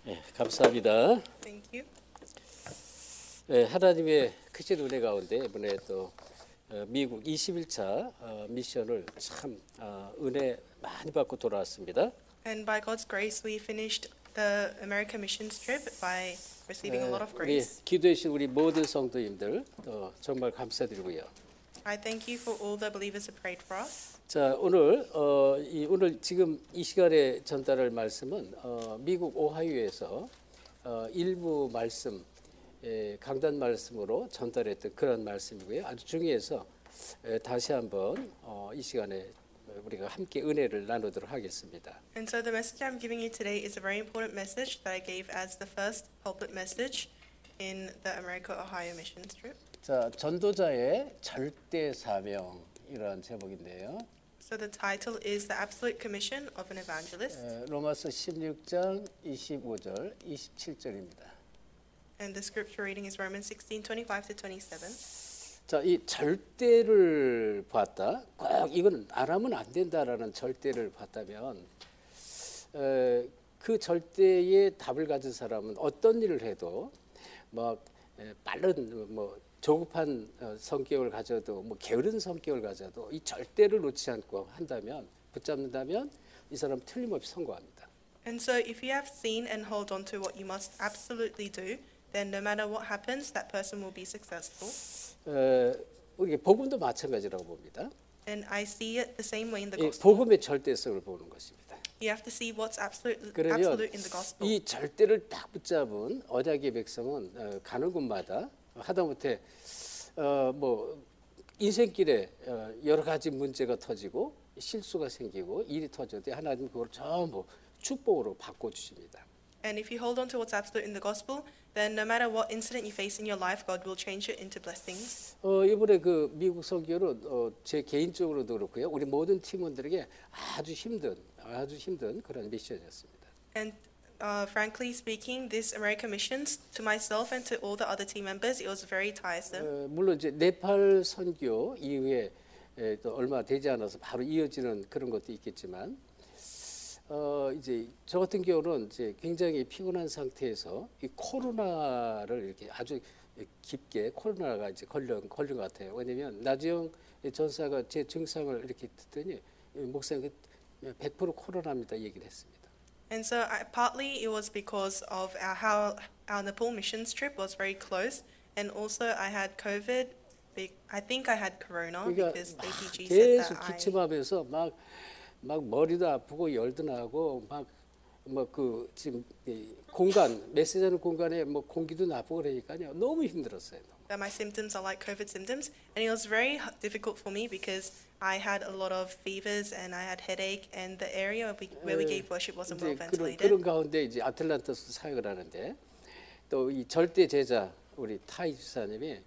네, 감사합니다. Thank you. 네, 하나님의 크신 은혜 가운데 이번에 또 미국 21차 미션을 참 은혜 많이 받고 돌아왔습니다. And by God's grace, we finished the America missions trip by receiving a lot of 우리 grace. 기도해 주신 우리 모든 성도님들 정말 감사드리고요. I thank you for all the believers who prayed for us. 자, 오늘 오늘 지금 이 시간에 전달할 말씀은 미국 오하이오에서 일부 말씀 강단 말씀으로 전달했던 그런 말씀이고요. 아주 중요해서 다시 한번 이 시간에 우리가 함께 은혜를 나누도록 하겠습니다. And so the message I'm giving you today is a very important message that I gave as the first pulpit message in the America Ohio missions trip. 자, 전도자의 절대 사명이라는 제목인데요. So the title is The Absolute Commission of an Evangelist. 로마서 16장 25절, 27절입니다. And the scripture reading is Romans 16:25 to 27. 자, 이 절대를 봤다. 꼭 이건 안 하면 안 된다라는 절대를 봤다면 그 절대의 답을 가진 사람은 어떤 일을 해도 막 빠른 조급한 성격을 가져도 게으른 성격을 가져도 이 절대를 놓지 않고 한다면 붙잡는다면 이 사람 틀림없이 성공합니다. And so if you have seen and hold on to what you must absolutely do, then no matter what happens, that person will be successful. 우리 복음도 마찬가지라고 봅니다. And I see it the same way in the 이 gospel. 복음의 절대성을 보는 것입니다. You have to see what's absolute 그러면 in the gospel. 이 절대를 딱 붙잡은 언약의 백성은 가는 곳마다 하다못해 인생길에 여러 가지 문제가 터지고 실수가 생기고 일이 터져도 하나님 그걸 전부 축복으로 바꿔 주십니다. And if you hold on to what's absolute in the gospel, then no matter what incident you face in your life, God will change it into blessings. 이번에 그 미국 선교는 제 개인적으로도 그렇고요. 우리 모든 팀원들에게 아주 힘든 그런 미션이었습니다. And frankly speaking, this America missions, to myself and to all the other team members, it was very tiresome. 물론 이제 네팔 선교 이후에 또 얼마 되지 않아서 바로 이어지는 그런 것도 있겠지만 이제 저 같은 경우는 이제 굉장히 피곤한 상태에서 이 코로나를 이렇게 아주 깊게 코로나가 이제 걸린 것 같아요. 왜냐면 나지영 전사가 제 증상을 이렇게 듣더니 목사님 100% 코로나입니다 얘기를 했습니다. And so partly it was because of how our Nepal missions trip was very close, and also I had COVID. I think I had corona 그러니까 because the APG said 계속 that 기침하면서 막 머리도 아프고 열도 나고 지금 공간 메시지하는 공간에 공기도 나쁘고 그러니까요 너무 힘들었어요. that my symptoms are like COVID symptoms, and it was very difficult for me because I had a lot of fevers and I had headache, and the area where we gave worship wasn't well ventilated. 그런 가운데 이제 아틀란타에서 사역을 하는데 또 이 절대 제자 우리 타이 집사님이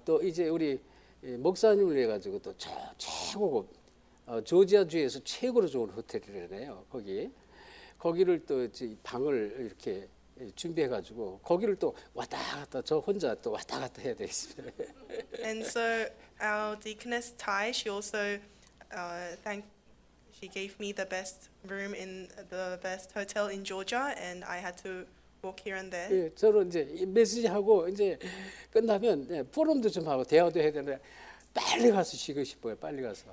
또 이제 우리 목사님을 해 가지고 또 최고급 조지아주에서 최고로 좋은 호텔이래요. 거기를 또 방을 이렇게 준비해 가지고 거기를 또 왔다 갔다 저 혼자 또 왔다 갔다 해야 되겠습니다. And so our deaconess Tai, she also she gave me the best room in the best hotel in Georgia, and I had to walk here and there. 예, 저는 이제 이 메시지 하고 이제 끝나면 포럼도 좀 하고 대화도 해야 되는데 빨리 가서 쉬고 싶어요. 빨리 가서.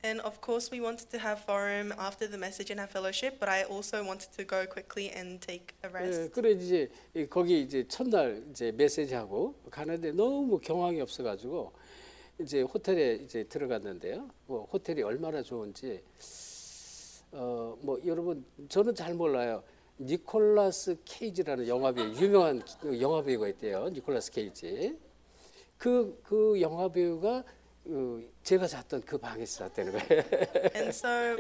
And of course, we wanted to have forum after the message and have fellowship, but I also wanted to go quickly and take a rest. 그래 이제 거기 이제 첫날 이제 메시지하고 가는데 너무 경황이 없어가지고 이제 호텔에 이제 들어갔는데요. 호텔이 얼마나 좋은지 여러분 저는 잘 몰라요. 니콜라스 케이지라는 영화배우 유명한 영화배우가 있대요. 니콜라스 케이지. 그 영화배우가 제가 잤던 그 방에서 잤다는 거예요. And so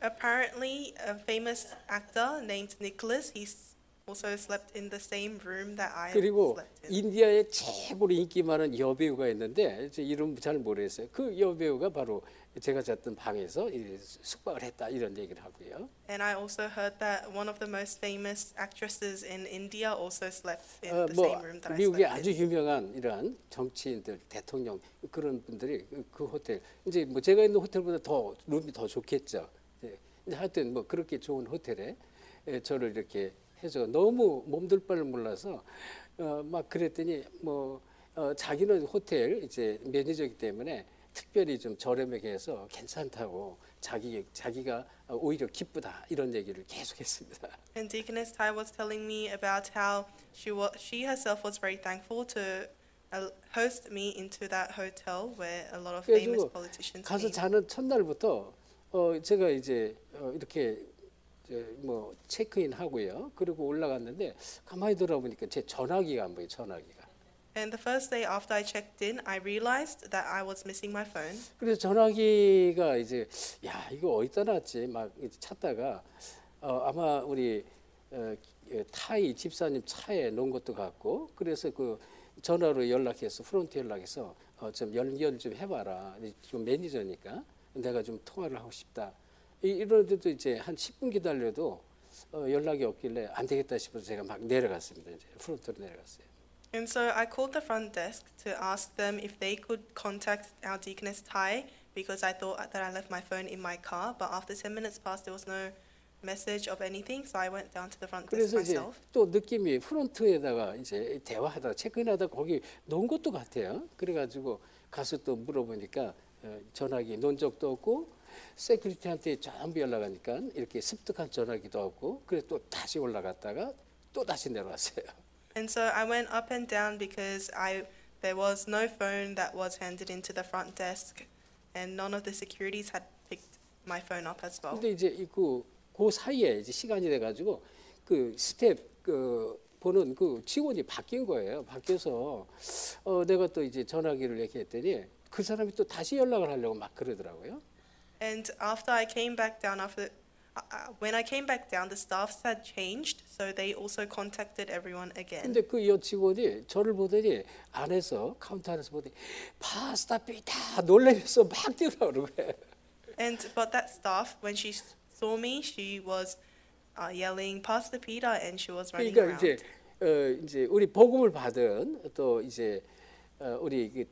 apparently a famous actor named Nicholas, he also slept in the same room that I 그리고 slept in. 인디아에 최고로 인기 많은 여배우가 있는데 이름 잘 모르겠어요. 그 여배우가 바로 제가 잤던 방에서 숙박을 했다 이런 얘기를 하고요. And I also heard that one of the most famous actresses in India also slept in the same room that I 미국의 slept 아주 in. 유명한 이러한 정치인들, 대통령 그런 분들이 그 호텔 이제 제가 있는 호텔보다 더 룸이 더 좋겠죠. 하여튼 그렇게 좋은 호텔에 저를 이렇게 해줘. 너무 몸둘 바를 몰라서 막 그랬더니 뭐 자기는 호텔 이제 매니저이기 때문에 특별히 좀 저렴하게 해서 괜찮다고 자기가 오히려 기쁘다 이런 얘기를 계속했습니다. And Deaconess Tai was telling me about how she herself was very thankful to host me into that hotel where a lot of famous 그래가지고 politicians 가서 meet. 자는 첫날부터 제가 이제 이렇게 뭐 체크인 하고요. 그리고 올라갔는데 가만히 돌아보니까 제 전화기가 안 보여. 전화기가. And the first day after I checked in, I realized that I was missing my phone. 그래서 전화기가 이제 야 이거 어디다 놨지 막 이제 찾다가 아마 우리 타이 집사님 차에 놓은 것도 같고 그래서 그 전화로 연락해서 프론트 연락해서 좀 연결 좀 해봐라. 좀 매니저니까 내가 좀 통화를 하고 싶다. 이러는데도 이제 한 10분 기다려도 연락이 없길래 안 되겠다 싶어서 제가 막 내려갔습니다. 이제 프론트로 내려갔어요. And so I called the front desk to ask them if they could contact our Deaconess Tai because I thought that I left my phone in my car. But after 10 minutes passed, there was no message of anything. So I went down to the front desk 그래서 이제 myself. 또 느낌이 프론트에다가 이제 대화하다가 체크인하다 거기 놓은 것도 같아요. 그래가지고 가서 또 물어보니까 전화기 놓은 적도 없고 세큐리티한테 전부 연락하니까 이렇게 습득한 전화기도 없고 그래서 또 다시 올라갔다가 또 다시 내려왔어요. And so I went up and down because there was no phone that was handed into the front desk, and none of the securities had picked my phone up as well. 근데 이제 그 사이에 이제 시간이 돼가지고 그 스텝 보는 그 직원이 바뀐 거예요. 바뀌어서 내가 또 이제 전화기를 얘기했더니 그 사람이 또 다시 연락을 하려고 막 그러더라고요. And after I came back down, when I came back down, the staffs had changed, so they also contacted everyone again. 근데 그 여직원이 저를 보더니 안에서 카운터 안에서 보더니 파스타 피타 놀라면서 막 뛰어나오는 거예요. But that staff, when she saw me, she was yelling "Pass the pita," and she was running 그러니까 around. 이제 우리 복음을 받은 또 이제 우리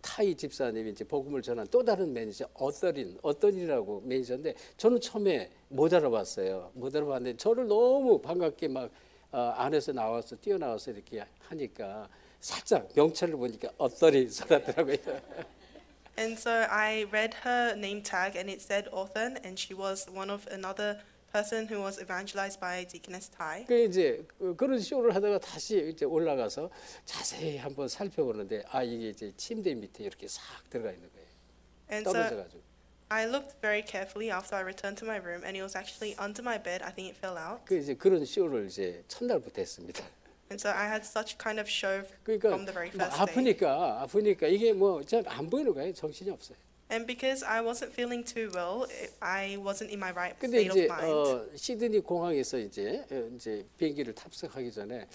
타이 집사님이 이제 복음을 전한 또 다른 매니저 어떠린이라고 매니저인데 저는 처음에 못 알아봤어요. 못 알아봤는데 저를 너무 반갑게 막 안에서 나와서 뛰어나와서 이렇게 하니까 살짝 명찰을 보니까 어떠린 살았더라고요. And so I read her name tag, and it said Othan, and she was one of another person who was evangelized by Deaconess Tai. 그 이제 그런 쇼를 하다가 다시 이제 올라가서 자세히 한번 살펴보는데 이게 이제 침대 밑에 이렇게 싹 들어가 있는 거예요. And so 떨어져가지고. I looked very carefully after I returned to my room, and it was actually under my bed. I think it fell out. 그 이제 그런 쇼를 이제 첫날부터 했습니다. And so I had such kind of show 그러니까 from the very 뭐 first day. 아프니까 이게 뭐 잘 안 보이는 거예요. 정신이 없어요. And because I wasn't feeling too well, I wasn't in my right 근데 state of 이제 mind. 시드니 공항에서 이제 비행기를 탑승하기 전에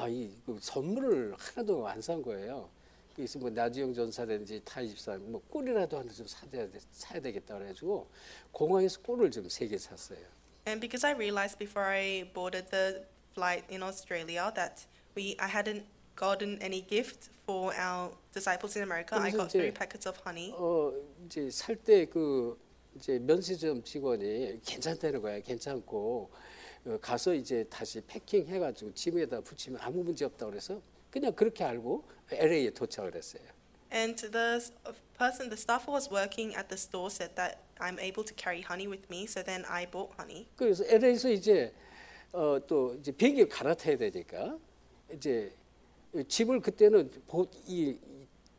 이 선물을 하나도 안 산 거예요. 그래서 뭐 나주영 전사라든지 타이 집사 뭐 꿀이라도 하나 좀 사야 되겠다 그래가지고 공항에서 꿀을 좀 3개 샀어요. And because I realized before I boarded the flight in Australia that I hadn't gotten any gift for our disciples in America, I got 3 packets of honey. 이제 살 때 이제 면세점 직원이 괜찮다는 거야. 괜찮고 가서 이제 다시 패킹해가지고 짐에다 붙이면 아무 문제 없다 그래서 그냥 그렇게 알고 LA에 도착을 했어요. And the staff who was working at the store said that I'm able to carry honey with me, so then I bought honey. 그래서 LA에서 이제 또 이제 비행기를 갈아타야 되니까 이제 짐을 그때는 이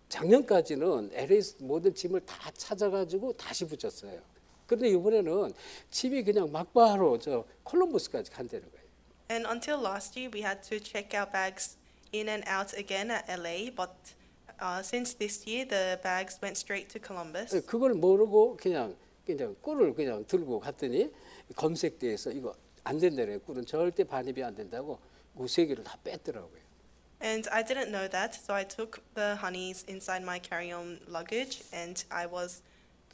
작년까지는 LA에서 모든 짐을 다 찾아가지고 다시 붙였어요. 그런데 이번에는 짐이 그냥 막바로 저 콜럼버스까지 간다는 거예요. And until last year, we had to check our bags in and out again at LA, but since this year, the bags went straight to Columbus. 그걸 모르고 그냥 꿀을 그냥 들고 갔더니 검색대에서 이거 안 된다래요. 꿀은 절대 반입이 안 된다고 그 3개를 다 뺐더라고요. And I didn't know that, so I took the honeys inside my carry-on luggage, and I was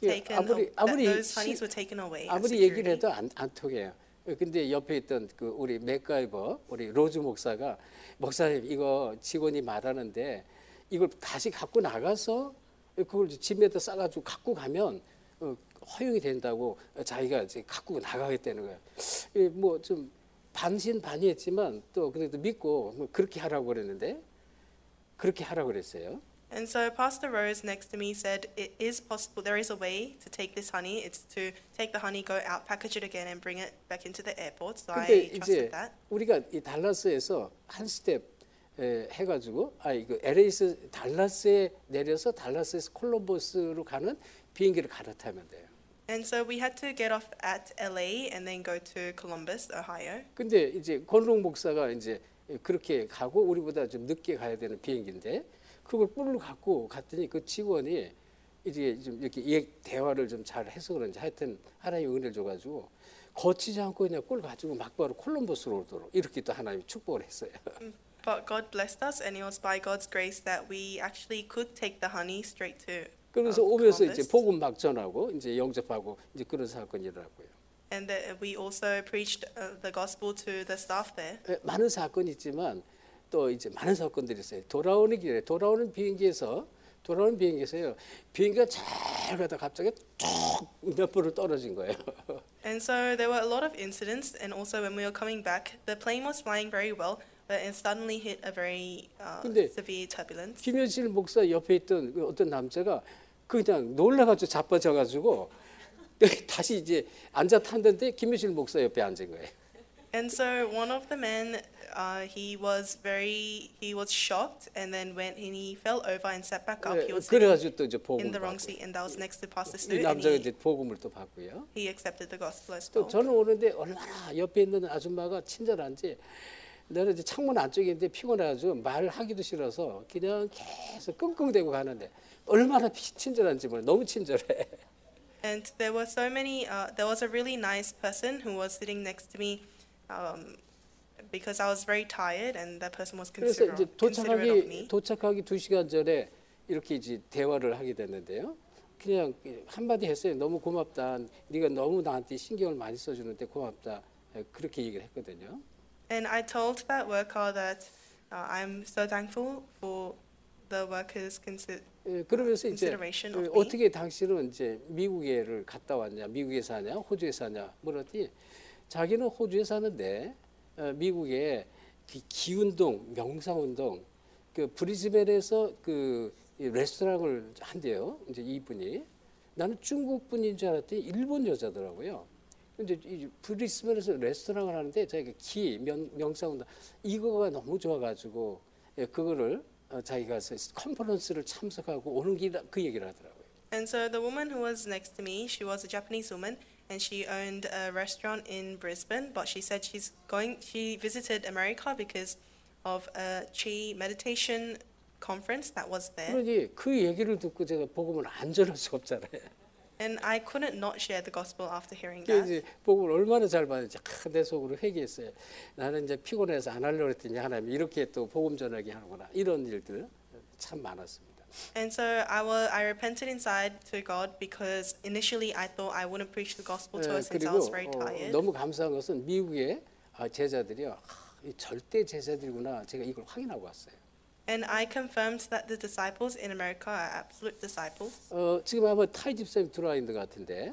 those honeys were taken away. at 아무리 얘기를 security. 해도 안 통해요. 근데 옆에 있던 그 우리 맥가이버 우리 로즈 목사가 목사님 이거 직원이 말하는데 이걸 다시 갖고 나가서 그걸 짐에다 싸가지고 갖고 가면 허용이 된다고 자기가 이제 갖고 나가겠다는 거예요. 뭐 좀 반신반의했지만 또 그래도 믿고 뭐 그렇게 하라고 그랬는데 그렇게 하라고 그랬어요. And so Pastor Rose next to me said, it is possible, there is a way to take this honey. It's to take the honey, go out, package it again, and bring it back into the airport. So 근데 I 이제 trusted that. 우리가 이 달라스에서 한 스텝 해가지고 이거 LA에서 달라스에 내려서 달라스에서 콜럼버스로 가는 비행기를 갈아타면 돼요. And so we had to get off at LA and then go to Columbus, Ohio. 근데 이제 권록 목사가 이제 그렇게 가고 우리보다 좀 늦게 가야 되는 비행기인데 그걸 뿔을 갖고 갔더니 그 직원이 이제 좀 이렇게 대화를 좀 잘 해서 그런지 하여튼 하나님 은혜를 줘가지고 거치지 않고 그냥 꿀 가지고 막바로 콜럼버스로 오도록 이렇게 또 하나님이 축복을 했어요. But God blessed us, and it was by God's grace that we actually could take the honey straight to 그러면서 오면서 Columbus. 이제 복음 막 전하고 이제 영접하고 이제 그런 사건이 일어났고요. And that we also preached the gospel to the staff there. 많은 사건이 있지만 또 이제 많은 사건들이 있어요. 돌아오는 길에 돌아오는 비행기에서요. 비행기가 잘 가다 갑자기 툭 몇 번을 떨어진 거예요. And so there were a lot of incidents, and also when we were coming back, the plane was flying very well, but it suddenly hit a very 근데 severe turbulence. 김현실 목사 옆에 있던 그 어떤 남자가 그냥 놀라가지고 자빠져가지고 다시 이제 앉아 탔는데 김현실 목사 옆에 앉은 거예요. And so one of the men, he was shocked, and then went and he fell over and sat back up. He was sitting 그래가지고 또 이제 in 복음을 the wrong 받고 seat, and that was next to Pastor 이 Stu, and 남자가 이제 복음을 또 받고요. he accepted the gospel as 또 well. 저는 오는데 얼마나 옆에 있는 아줌마가 친절한지 나는 이제 창문 안쪽에 있는데 피곤해가지고 말하기도 싫어서 그냥 계속 끙끙대고 가는데 얼마나 친절한지 몰라. 너무 친절해. And there were so many. There was a really nice person who was sitting next to me, because I was very tired, and that person was 그래서 이제 considerate of me. 도착하기 2시간 전에 이렇게 이제 대화를 하게 됐는데요. 그냥 한마디 했어요. 너무 고맙다. 네가 너무 나한테 신경을 많이 써주는데 고맙다. 그렇게 얘기를 했거든요. And I told that worker that I'm so thankful for the workers' 그러면서 이제 consideration of me. 어떻게 당신은 이제 미국에를 갔다 왔냐, 미국에 사냐, 호주에 사냐 물었더니 자기는 호주에 사는데 미국에 기운동, 명상운동, 그 브리즈번에서 그 레스토랑을 한대요. 이제 이분이 나는 중국 분인 줄 알았더니 일본 여자더라고요. 근데 이 브리스번에서 레스토랑을 하는데 자기가 명상운동 이거가 너무 좋아가지고 그거를 자기가 컨퍼런스를 참석하고 오는 길 그 얘기를 하더라고요. And so the woman who was next to me, she was a Japanese woman, and she owned a restaurant in Brisbane. But she said she visited America because of a Chi meditation conference that was there. 그러니 그 얘기를 듣고 제가 복음을 안 전할 수가 없잖아요. And I couldn't not share the gospel after hearing 그게 that. 이제 복음을 얼마나 잘 받는지 내 속으로 회개했어요. 나는 이제 피곤해서 안 하려고 했더니 하나님 이렇게 또 복음 전하게 하는구나. 이런 일들 참 많았습니다. And so I repented inside to God, because initially I thought I wouldn't preach the gospel to her since I 그리고 was very tired. 너무 감사한 것은 미국의 제자들이요. 이 절대 제자들이구나. 제가 이걸 확인하고 왔어요. And I confirmed that the disciples in America are absolute disciples. 지금 아마 타이 집사님 들어와 있는 것 같은데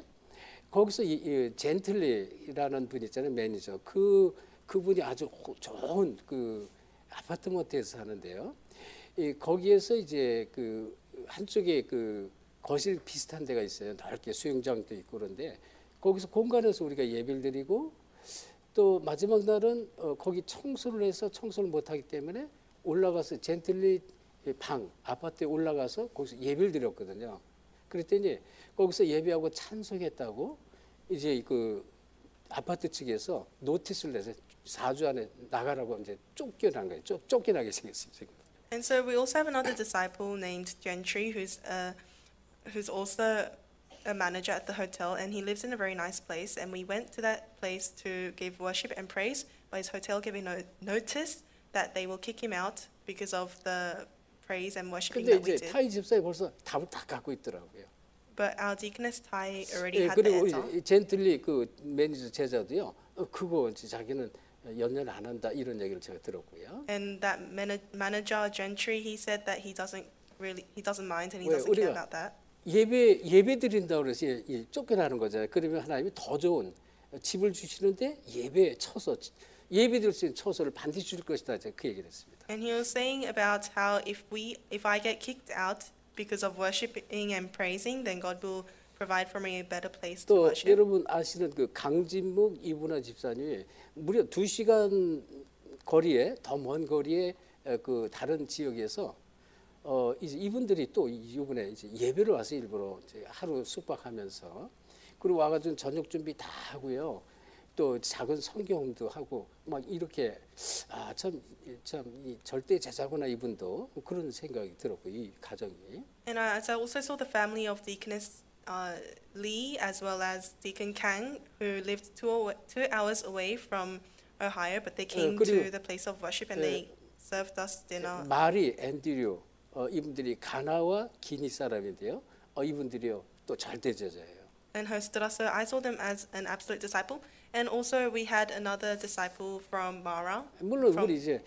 거기서 이 젠틀리라는 분 있잖아요, 매니저. 그분이 아주 좋은 그 아파트먼트에서 사는데요. 거기에서 이제 그 한쪽에 그 거실 비슷한 데가 있어요. 넓게 수영장도 있고 그런데 거기서 공간에서 우리가 예배를 드리고 또 마지막 날은 거기 청소를 해서 청소를 못하기 때문에 올라가서 젠틀리 방 아파트에 올라가서 거기서 예배를 드렸거든요. 그랬더니 거기서 예배하고 찬송했다고 이제 그 아파트 측에서 노티스를 내서 4주 안에 나가라고 이제 쫓겨난 거예요. 쫓겨나게 생겼어요 지금. And so we also have another disciple named Gentry, who's also a manager at the hotel, and he lives in a very nice place. And we went to that place to give worship and praise, but his hotel gave notice that they will kick him out because of the praise and worshiping 근데 that we 이제 did. 타이 집사에 벌써 답을 다 갖고 있더라고요. But our deaconess Tai already had the 그리고 answer. 우리 젠틀리 그 매니저 제자도요. 그거 이제 자기는 연연 안 한다 이런 얘기를 제가 들었고요. And that manager Gentry, he said that he doesn't mind, and he 왜 doesn't care 우리가 about that. 예배 드린다고 그래서 쫓겨나는 거잖아요. 그러면 하나님이 더 좋은 집을 주시는데 예배에 쳐서 예배드릴 수 있는 처소를 반드시 줄 것이다. 제가 그 얘기를 했습니다. And he was saying about how if I get kicked out because of worshiping and praising, then God will provide for me a better place to 또 worship. 여러분 아시는 그 강진묵 이분화 집사님이 무려 2시간 거리에 더 먼 거리에 그 다른 지역에서 이제 이분들이 또 이번에 이제 예배를 와서 일부러 이제 하루 숙박하면서 그리고 와가지고 저녁 준비 다 하고요. 또 작은 성경도 하고 막 이렇게 참 이 절대 제자구나 이분도 그런 생각이 들었고 이 가정이. And as I also saw the family of Deaconess Lee as well as Deacon Kang, who lived 2 hours away from Ohio, but they came 그리고- to the place of worship and they served us dinner. 마리 앤드류 이분들이 가나와 기니 사람인데요. 이분들이요 또 절대 제자예요. And hosted us. So I saw them as an absolute disciple. And also we had another disciple from Mara, 물론 from- 우리 이제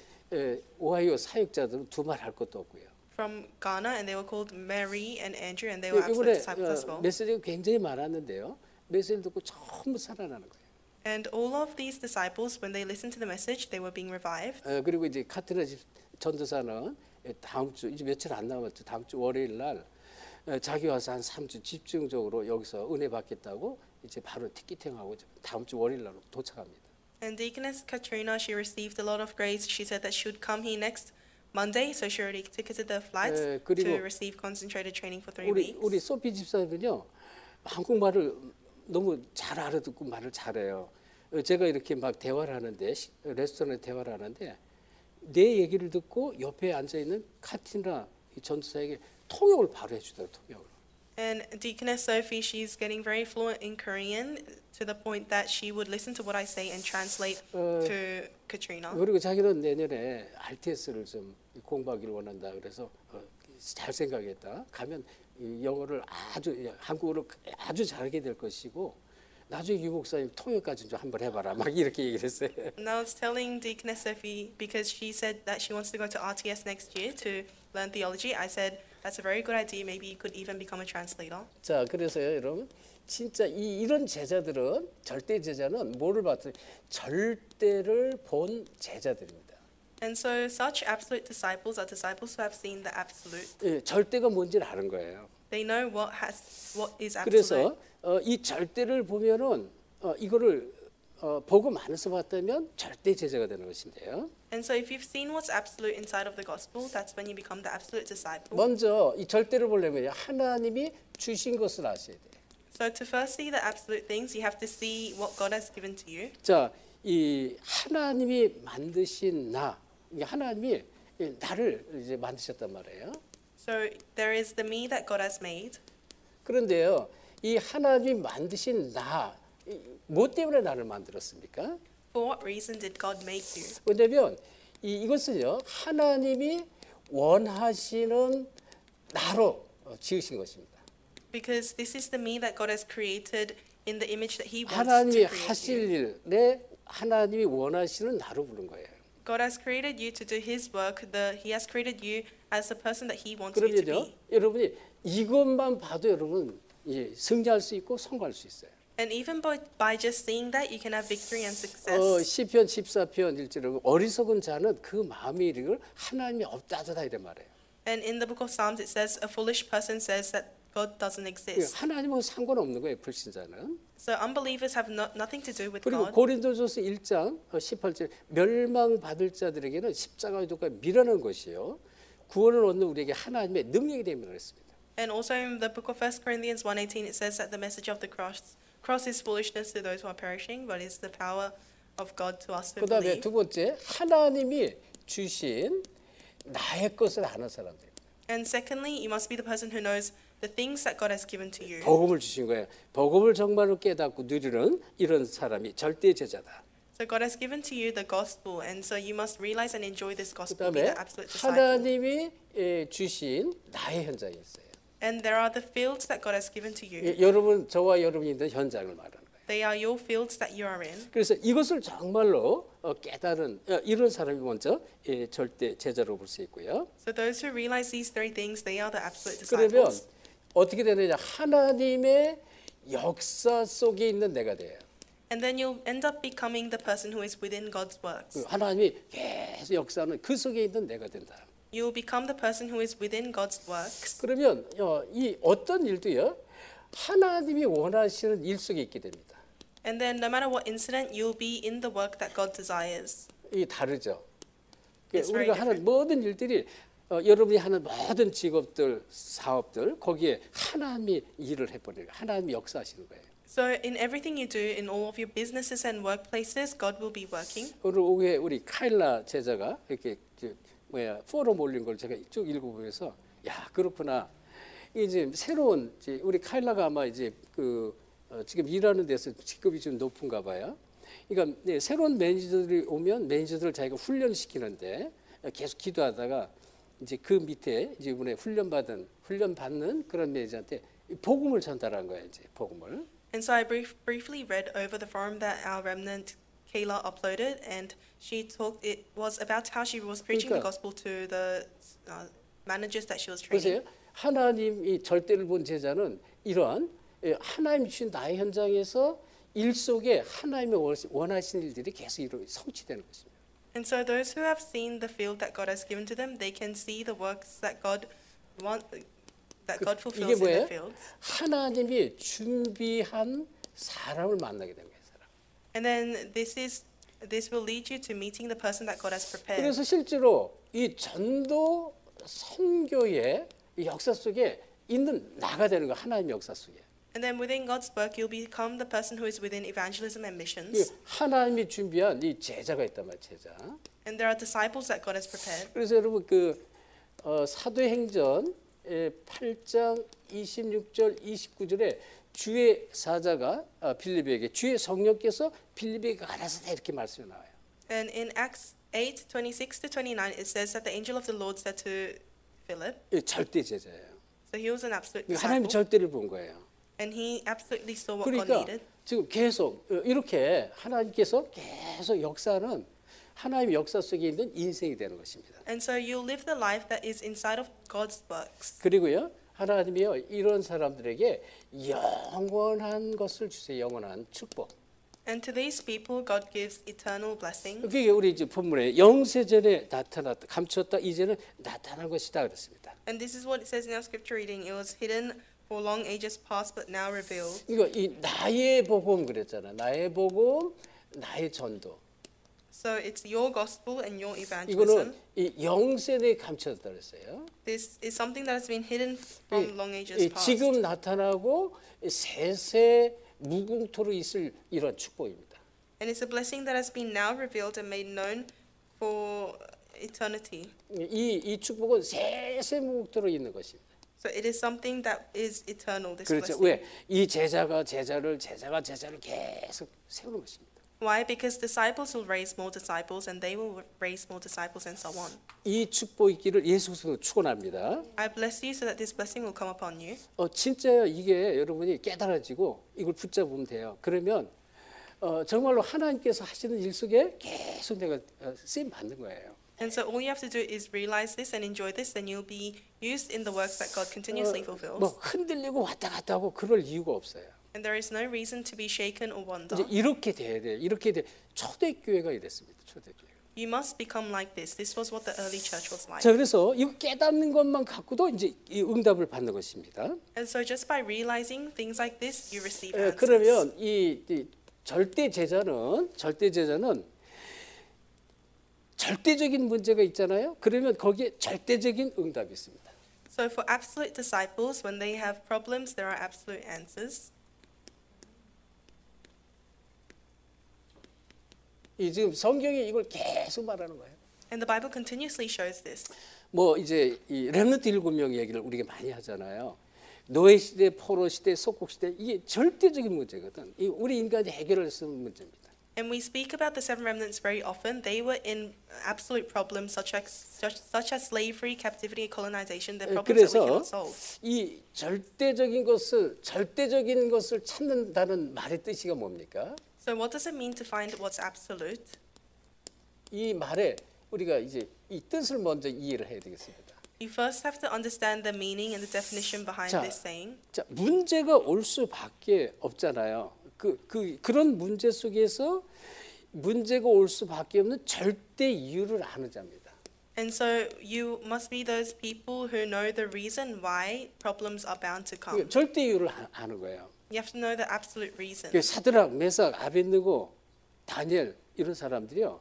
오하이오 사역자들은 두말 할 것도 없고요. from Ghana, and they were called Mary and Andrew, and they were 이번에 absolute disciples as well. 메시지가 굉장히 많았는데요. 메시지를 듣고 전부 살아나는 거예요. And all of these disciples, when they listened to the message, they were being revived. 그리고 이제 카트나 전도사는 다음 주 이제 며칠 안 남았죠. 다음 주 월요일 날 자기 와서 한 3주 집중적으로 여기서 은혜 받겠다고 이제 바로 티켓팅하고 다음 주 월요일 날 도착합니다. And Deaconess Katrina, she received a lot of grace. She said that she would come here next Monday, so she already ticketed the flights 그리고 to receive concentrated training for 3 우리 weeks. 소피 집사님은요 한국말을 너무 잘 알아듣고 말을 잘해요. 제가 이렇게 막 대화를 하는데 레스토랑에 대화를 하는데 내 얘기를 듣고 옆에 앉아 있는 카티나 이 전도사에게 통역을 바로 해주더라고요. 통역을. And Deaconess Sophie, she's getting very fluent in Korean to the point that she would listen to what I say and translate to Katrina. 그리고 자기는 내년에 RTS를 좀 공부하기를 원한다. 그래서 잘 생각했다. 가면 이 영어를 한국어를 아주 잘하게 될 것이고 나중에 유 목사님 통역까지 좀 한번 해봐라. 막 이렇게 얘기를 했어요. And I was telling Deaconess Sophie, because she said that she wants to go to RTS next year to learn theology, I said, that's a very good idea. Maybe you could even become a translator. 자, 그래서요, 여러분, 진짜 이런 제자들은 절대 제자는 뭐를 봤어요? 절대를 본 제자들입니다. And so such absolute disciples are disciples who have seen the absolute. 예, 절대가 뭔지를 아는 거예요. They know what is absolute. 그래서 이 절대를 보면은 이거를 복음 안에서 봤다면 절대 제자가 되는 것인데요. And so if you've seen what's absolute inside of the gospel, that's when you become the absolute disciple. 먼저 이 절대를 보려면 하나님이 주신 것을 아셔야 돼요. So to first see the absolute things, you have to see what God has given to you. 자, 이 하나님이 만드신 이게 하나님이 나를 이제 만드셨단 말이에요. So there is the me that God has made. 그런데요, 이 하나님이 만드신 뭐 때문에 나를 만들었습니까? For what reason did God make you? 왜냐하면 이것은요, 하나님이 원하시는 나로 지으신 것입니다. Because this is the me that God has created in the image that He wants to 하나님이 create 하실 you. 일에 하나님이 원하시는 나로 부른 거예요. God has created you to do His work. He has created you as the person that He wants you to 그러면요, be. 여러분이 이것만 봐도 여러분 승리할 수 있고 성공할 수 있어요. And even by just seeing that, you can have victory and success. 시편 14편 1절에 어리석은 자는 그 마음의 이르기를 하나님이 없다더다 이래 말해요. And in the book of Psalms, it says, a foolish person says that God doesn't exist. 하나님하고 상관없는 거예요, 불신자는. So unbelievers have nothing to do with 그리고 God. 고린도전서 1장 18절 멸망받을 자들에게는 십자가의 도가 미련한 것이요 구원을 얻는 우리에게 하나님의 능력이 됨이라 했습니다. And also in the book of 1 Corinthians 1:18, it says that the message of the cross is foolishness to those who are perishing, but is the power of God to us who 그다음에 believe. 두 번째 하나님이 주신 나의 것을 아는 사람들. And secondly, you must be the person who knows the things that God has given to you. 복음을 주신 거예요. 복음을 정말로 깨닫고 누리는 이런 사람이 절대 제자다. So God has given to you the gospel, and so you must realize and enjoy this gospel, be 그다음에 the absolute disciple. 하나님이 주신 나의 현장이 있어요. And there are the fields that God has given to you. 여러분 저와 여러분이 있는 현장을 말하는 거예요. They are your fields that you are in. 그래서 이것을 정말로 깨달은 이런 사람이 먼저 절대 제자로 볼 수 있고요. So those who realize these three things, they are the absolute 그러면 disciples. 어떻게 되느냐? 하나님의 역사 속에 있는 내가 돼요. And then you'll end up becoming the person who is within God's works. 하나님이 계속 역사하는 그 속에 있는 내가 된다. You will become the person who is within God's works. 그러면 이 어떤 일도요 하나님이 원하시는 일 속에 있게 됩니다. And then no matter what incident, you'll be in the work that God desires. 이게 다르죠. It's very 우리가 하는 모든 일들이 여러분이 하는 모든 직업들, 사업들 거기에 하나님이 일을 해버려요. 하나님이 역사하시는 거예요. So in everything you do, in all of your businesses and workplaces, God will be working. 오늘 오후에 우리 카일라 제자가 이렇게 포럼 올린 걸 제가 쭉 읽어보면서 야 그렇구나. 이제 새로운 우리 카일라가 아마 이제 지금 일하는 데서 직급이 좀 높은가 봐요. 그러니까 새로운 매니저들이 오면 매니저들을 자기가 훈련시키는데 계속 기도하다가 이제 그 밑에 이제 이번에 훈련받는 그런 매니저한테 복음을 전달한 거예요. 이제 복음을. And so I briefly read over the forum that our remnant Kayla uploaded, and it was about how she was preaching the gospel to the managers that she was training. 보세요. 하나님이 절대를 본 제자는 이러한 하나님 주신 나의 현장에서 일 속에 하나님의 원하시는 일들이 계속 성취되는 것입니다. And so those who have seen the field that God has given to them, they can see the works that God fulfills in the fields. 하나님이 준비한 사람을 만나게 되는 거예요. 사람. And then this will lead you to meeting the person that God has prepared. 그래서 실제로 이 전도 선교의 이 역사 속에 있는 나가 되는 거 하나님의 역사 속에. And then within God's work, you'll become the person who is within evangelism and missions. 하나님이 준비한 이 제자가 있단 말이에요. 제자. And there are disciples that God has prepared. 그래서 여러분 사도행전 8장 26절 29절에 주의 사자가 빌립에게 주의 성령께서 빌립에게 알아서 다 이렇게 말씀이 나와요. And in Acts 8:26 to 29, it says that the angel of the Lord said to Philip. 절대 제자예요. So he was an absolute 하나님이 disciple. 절대를 본 거예요. And he absolutely saw what God 그러니까 needed. 지금 계속 이렇게 하나님께서 계속 역사는 하나님의 역사 속에 있는 인생이 되는 것입니다. And so you live the life that is inside of God's works. 그리고요 하나님이요 이런 사람들에게 영원한 것을 주세요. 영원한 축복. And to these people, God gives eternal blessings. 그게 우리 이제 본문에 영세전에 나타났다, 감추었다, 이제는 나타난 것이다 그랬습니다. And this is what it says in our scripture reading. It was hidden for long ages past, but now revealed. 이거 이 나의 복음 그랬잖아. 나의 복음, 나의 전도. So it's your gospel and your 이거는 evangelism. 이 영세전에 감추었다 그랬어요. This is something that has been hidden from long ages 이 past. 지금 나타나고 세세 무궁토로 있을 이런 축복입니다. And it's a blessing that has been now revealed and made known for eternity. 이 축복은 세세 무궁토로 있는 것입니다. So it is something that is eternal. This 그렇죠. blessing. 왜? 이 제자가 제자를 계속 세우는 것입니다. Why? Because disciples will raise more disciples, and they will raise more disciples, and so on. 이 축복 있기를 예수 그리스도로 축원합니다. I bless you so that this blessing will come upon you. 진짜 이게 여러분이 깨달아지고 이걸 붙잡으면 돼요. 그러면 정말로 하나님께서 하시는 일 속에 계속 내가 쓰임 받는 거예요. And so all you have to do is realize this and enjoy this, then you'll be used in the works that God continuously fulfills. 뭐 흔들리고 왔다 갔다 하고 그럴 이유가 없어요. And there is no reason to be shaken or wonder. 이제 이렇게 돼야 돼. 이렇게 돼. 초대교회가 이랬습니다. 초대교회. You must become like this. This was what the early church was like. 자, 그래서 이거 깨닫는 것만 갖고도 이제 이 응답을 받는 것입니다. And so just by realizing things like this, you receive answers. 그러면 이 절대 제자는 절대적인 문제가 있잖아요. 그러면 거기에 절대적인 응답이 있습니다. So for absolute disciples, when they have problems, there are absolute answers. 이 지금 성경이 이걸 계속 말하는 거예요. And the Bible continuously shows this. 뭐 이제 이 렘넌트 7명 얘기를 우리가 많이 하잖아요. 노예 시대, 포로 시대, 속국 시대 이게 절대적인 문제거든. 이 우리 인간이 해결할 수 있는 문제입니다. And we speak about the seven remnants very often. They were in absolute problems such as slavery, captivity, colonization. They're problems that we 그래서 cannot solve. 이 절대적인 것을 찾는다는 말의 뜻이가 뭡니까? So what does it mean to find what's absolute? 이 말에 우리가 이제 이 뜻을 먼저 이해를 해야 되겠습니다. You first have to understand the meaning and the definition behind 자, this saying. 자, 문제가 올 수밖에 없잖아요. 그런 문제 속에서 문제가 올 수밖에 없는 절대 이유를 아는 자입니다. And so you must be those people who know the reason why problems are bound to come. 절대 이유를 아는 거예요. You have to know the absolute reason. 사드락, 메삭, 아벳느고, 다니엘 이런 사람들이요.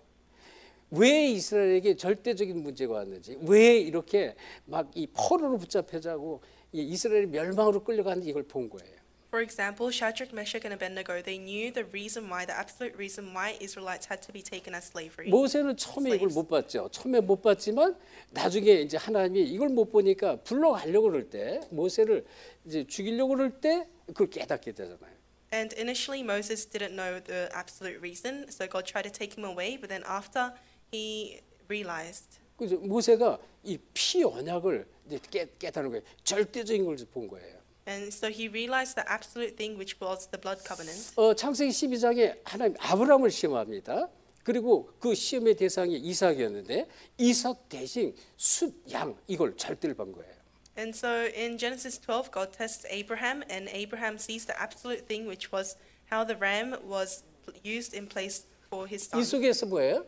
왜 이스라엘에게 절대적인 문제가 왔는지, 왜 이렇게 막 이 포로로 붙잡혀자고 이스라엘이 멸망으로 끌려가는지 이걸 본 거예요. For example, Shadrach, Meshach, and Abednego, they knew the reason why, the absolute reason why Israelites had to be taken as slavery. 모세는 처음에 이걸 못 봤죠. 처음에 못 봤지만 나중에 이제 하나님이 이걸 못 보니까 불러가려고 그럴 때, 모세를 이제 죽이려고 그럴 때 그걸 깨닫게 되잖아요. And initially Moses didn't know the absolute reason, so God tried to take him away, but then after he realized. 그래서 모세가 이 피 언약을 이제 깨닫는 거예요. 절대적인 걸 본 거예요. And so he realized the absolute thing, which was the blood covenant. 창세기 12장에 하나님 아브라함을 시험합니다. 그리고 그 시험의 대상이 이삭이었는데 이삭 대신 숫, 양 이걸 절대를 본 거예요. And so in Genesis 12, God tests Abraham, and Abraham sees the absolute thing, which was how the ram was used in place for his son. 이 속에서 뭐예요?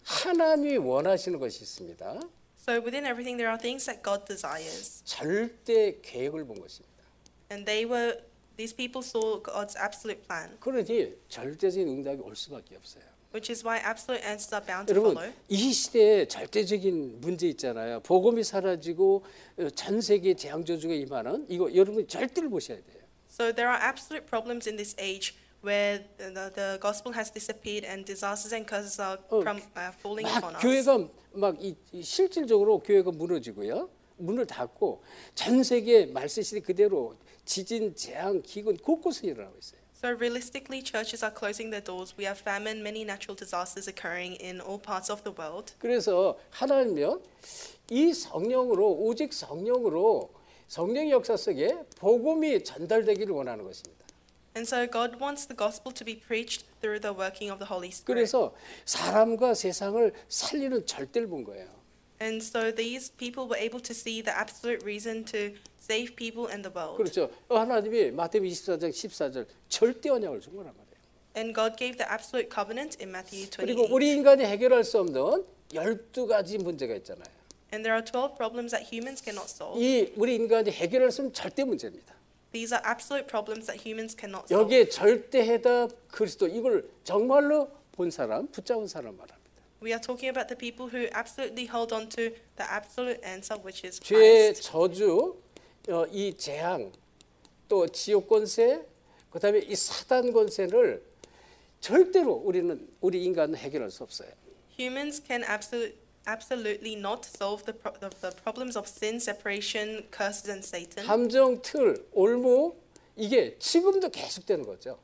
하나님이 원하시는 것이 있습니다. So within everything, there are things that God desires. 절대 계획을 본 것입니다. And these people saw God's absolute plan, 그러니 절대적인 응답이 올 수밖에 없어요. which is why absolute answers are bound to 여러분 follow. 이 시대에 절대적인 문제 있잖아요. 복음이 사라지고 전 세계 재앙 저주가 임하는 이거 여러분 절대를 보셔야 돼요. So there are absolute problems in this age where the gospel has disappeared and disasters and curses are falling upon 막 us. 교회가 막 실질적으로 교회가 무너지고요. 문을 닫고 전 세계 말세 시대 그대로 지진, 재앙, 기근 곳곳에 일어나고 있어요. So realistically, churches are closing their doors. We have famine, many natural disasters occurring in all parts of the world. 그래서 하나님은 이 성령으로 오직 성령으로 성령의 역사 속에 복음이 전달되기를 원하는 것입니다. And so God wants the gospel to be preached through the working of the Holy Spirit. 그래서 사람과 세상을 살리는 절대를 본 거예요. And so these people were able to see the absolute reason to save people and the world. 그렇죠. 하나님이 마태복음 24장 14절 절대 언약을 준 거란 말이에요. And God gave the absolute covenant in Matthew 그리고 28. 우리 인간이 해결할 수 없는 12가지 문제가 있잖아요. And there are 12 problems that humans cannot solve. 이 우리 인간이 해결할 수 없는 절대 문제입니다. These are absolute problems that humans cannot solve. 여기에 절대 해답 그리스도 이걸 정말로 본 사람, 붙잡은 사람 말합니다. We are talking about the people who absolutely hold on to the absolute answer, which is 죄, Christ. 저주, 이 재앙, 또 지옥 권세, 그다음에 이 사단 권세를 절대로 우리 인간은 해결할 수 없어요. Humans can absolutely not solve the problems of sin, separation, curses, and Satan. 함정, 틀, 올무 이게 지금도 계속되는 거죠.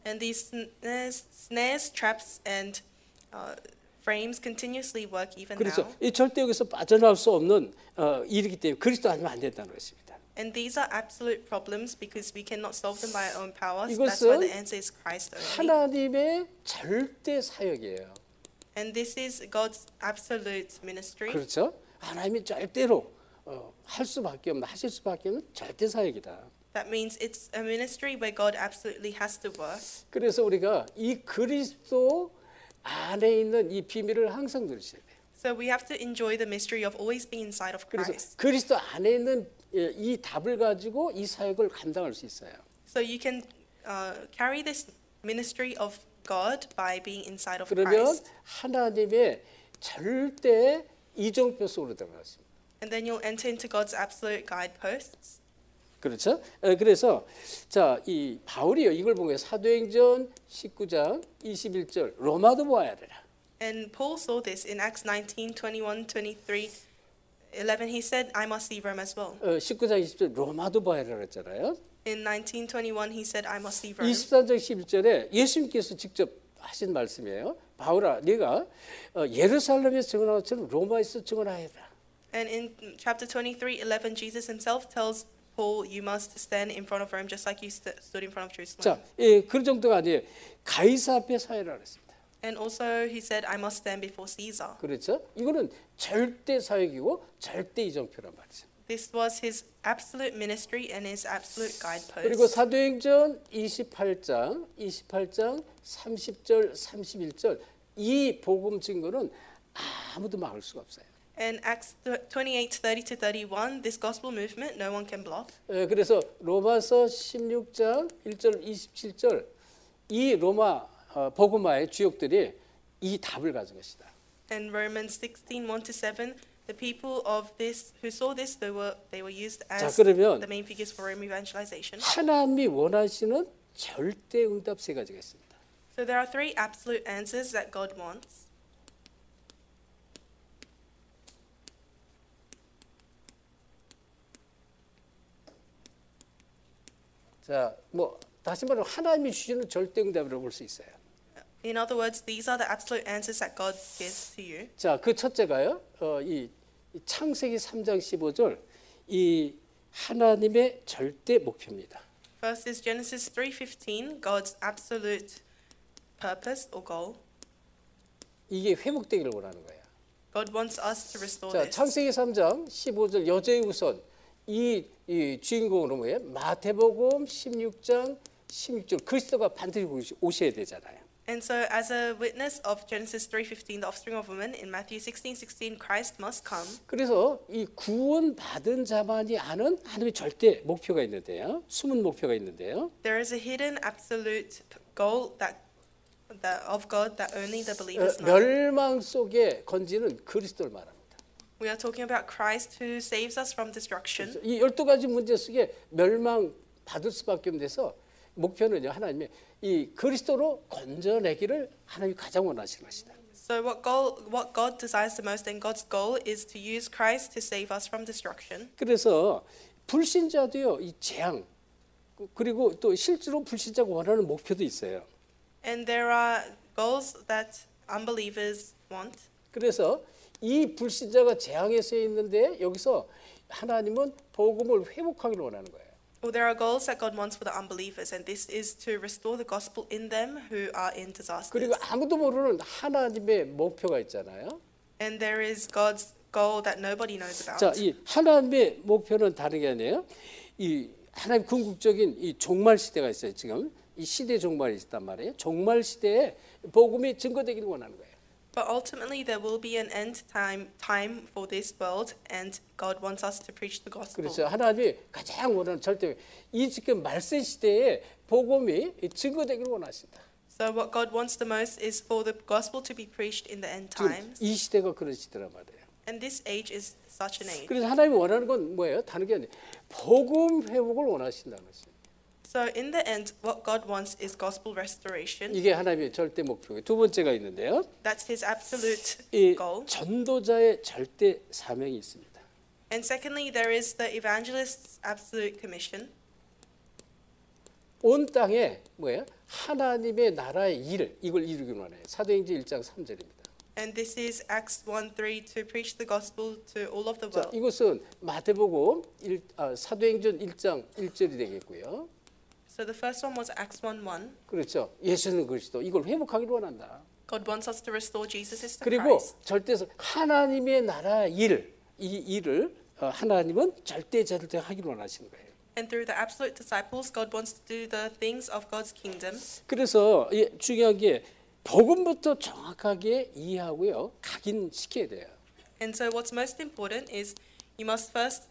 And these snares, traps, and frames continuously work even 그래서 now. 이 절대 여기서 빠져나올 수 없는 일이기 때문에 그리스도 아니면 안 된다는 것입니다. And these are absolute problems because we cannot solve them by our own powers. That's why the answer is Christ only. 하나님의 절대 사역이에요. And this is God's absolute ministry. 그렇죠? 하나님이 절대로 할 수밖에 없는 하실 수밖에 없는 절대 사역이다. That means it's a ministry where God absolutely has to work. 그래서 우리가 이 그리스도 안에 있는 이 비밀을 항상 누리셔야 돼요. So we have to enjoy the mystery of always being inside of 그래서 Christ. 그리스도 안에 있는 이 답을 가지고 이 사역을 감당할 수 있어요. So you can carry this ministry of God by being inside of 그러면 Christ. 하나님의 절대 이정표 속으로 들어가십니다. And then you'll enter into God's absolute guideposts. 그렇죠? 그래서 자, 이 바울이요 이걸 보면 사도행전 19장 21절 로마도 보아야 되라. And Paul saw this in Acts 19, 21, 23, 11. He said, I must see Rome as well. 19장 20절 로마도 봐야 되라 그랬잖아요. In 1921, he said, I must see Rome. 24장 11절에 예수님께서 직접 하신 말씀이에요. 바울아, 네가 예루살렘에서 증언한 것처럼 로마에서 증언하여라. And in chapter 23, 11, Jesus himself tells Paul, you must stand in front of Rome just like you stood in front of Jerusalem. 자, 그런 정도가 아니에요. 가이사 앞에 사회라 그랬습니다. And also he said, I must stand before Caesar. 그렇죠? 이거는 절대 사역이고 절대 이정표란 말이죠. This was his absolute ministry and his absolute 그리고 guidepost. 사도행전 28장 30절 31절 이 복음 증거는 아무도 막을 수가 없어요. And Acts 28:30 to 31, this gospel movement, no one can block. 그래서 로마서 16장 1절 27절 이 로마 복음화의 주역들이 이 답을 가진 것이다. And Romans 16:1 to 7, the people of this who saw this, they were used 자, as 그러면 the main figures for Rome evangelization. 하나님이 원하시는 절대 응답 세 가지가 있습니다. So there are three absolute answers that God wants. 자, 뭐 다시 말하면 하나님이 주시는 절대 응답이라고 볼 수 있어요. In other words, these are the absolute answers that God gives to you. 자, 그 첫째가요. 이 창세기 3장 15절 이 하나님의 절대 목표입니다. First is Genesis 3:15, God's absolute purpose or goal. 이게 회복되기를 원하는 거예요. God wants us to restore 자, this. 창세기 3장 15절 여자의 우선 이 주인공으로 뭐예요? 마태복음 16장 16절 그리스도가 반드시 오셔야 되잖아요. And so as a witness of Genesis 3:15, the offspring of woman, in Matthew 16:16, Christ must come. 그래서 이 구원 받은 자만이 아는 하나님의 절대 목표가 있는데요. 숨은 목표가 있는데요. There is a hidden absolute goal that of God that only the believers know. 멸망 속에 건지는 그리스도를 말합니다. We are talking about Christ who saves us from destruction. 이 12가지 문제 속에 멸망 받을 수밖에 없는 데서 목표는요. 하나님의 이 그리스도로 건져내기를 하나님이 가장 원하시는 것이다. So what God desires the most and God's goal is to use Christ to save us from destruction. 그래서 불신자도요. 이 재앙 그리고 또 실제로 불신자가 원하는 목표도 있어요. And there are goals that unbelievers want. 그래서 이 불신자가 재앙에 서 있는데 여기서 하나님은 복음을 회복하기를 원하는 거예요. Well, there are goals that God wants for the unbelievers, and this is to restore the gospel in them who are in disasters. 그리고 아무도 모르는 하나님의 목표가 있잖아요. And there is God's goal that nobody knows about. 자, 이 하나님의 목표는 다른 게 아니에요. 이 하나님 궁극적인 이 종말 시대가 있어요. 지금 이 시대 종말이 있단 말이에요. 종말 시대에 복음이 증거되기를 원하는 거예요. But ultimately, there will be an end time for this world, and God wants us to preach the gospel. 그래서 하나님이 가장 원하는 절대 이 지금 말세 시대에 복음이 증거되기를 원하신다. So what God wants the most is for the gospel to be preached in the end 지금 times. 이 시대가 그런 시대란 말이에요. And this age is such an age. 그래서 하나님이 원하는 건 뭐예요? 다른 게 아니에요. 복음 회복을 원하신다는 것이에요. So in the end, what God wants is gospel restoration. 이게 하나님의 절대 목표예요. 두 번째가 있는데요. That's his absolute 이 goal. 전도자의 절대 사명이 있습니다. And secondly, there is the evangelist's absolute commission. 온 땅에 뭐예요? 하나님의 나라의 일 이걸 이루기를 원해요. 사도행전 1장 3절입니다. And this is Acts 1:3 to preach the gospel to all of the 자, world. 이것은 마태복음 사도행전 1장 1절이 되겠고요. So the first one was Acts 1:1. 그렇죠. 예수는 그리스도 이걸 회복하기를 원한다. God wants us to restore Jesus as the 그리고 Christ. 절대서 하나님의 나라 일, 이 일을 하나님은 절대 하기를 원하시는 거예요. And through the absolute disciples, God wants to do the things of God's kingdom. 그래서 중요한 게 복음부터 정확하게 이해하고요, 각인시켜야 돼요. And so what's most important is you must first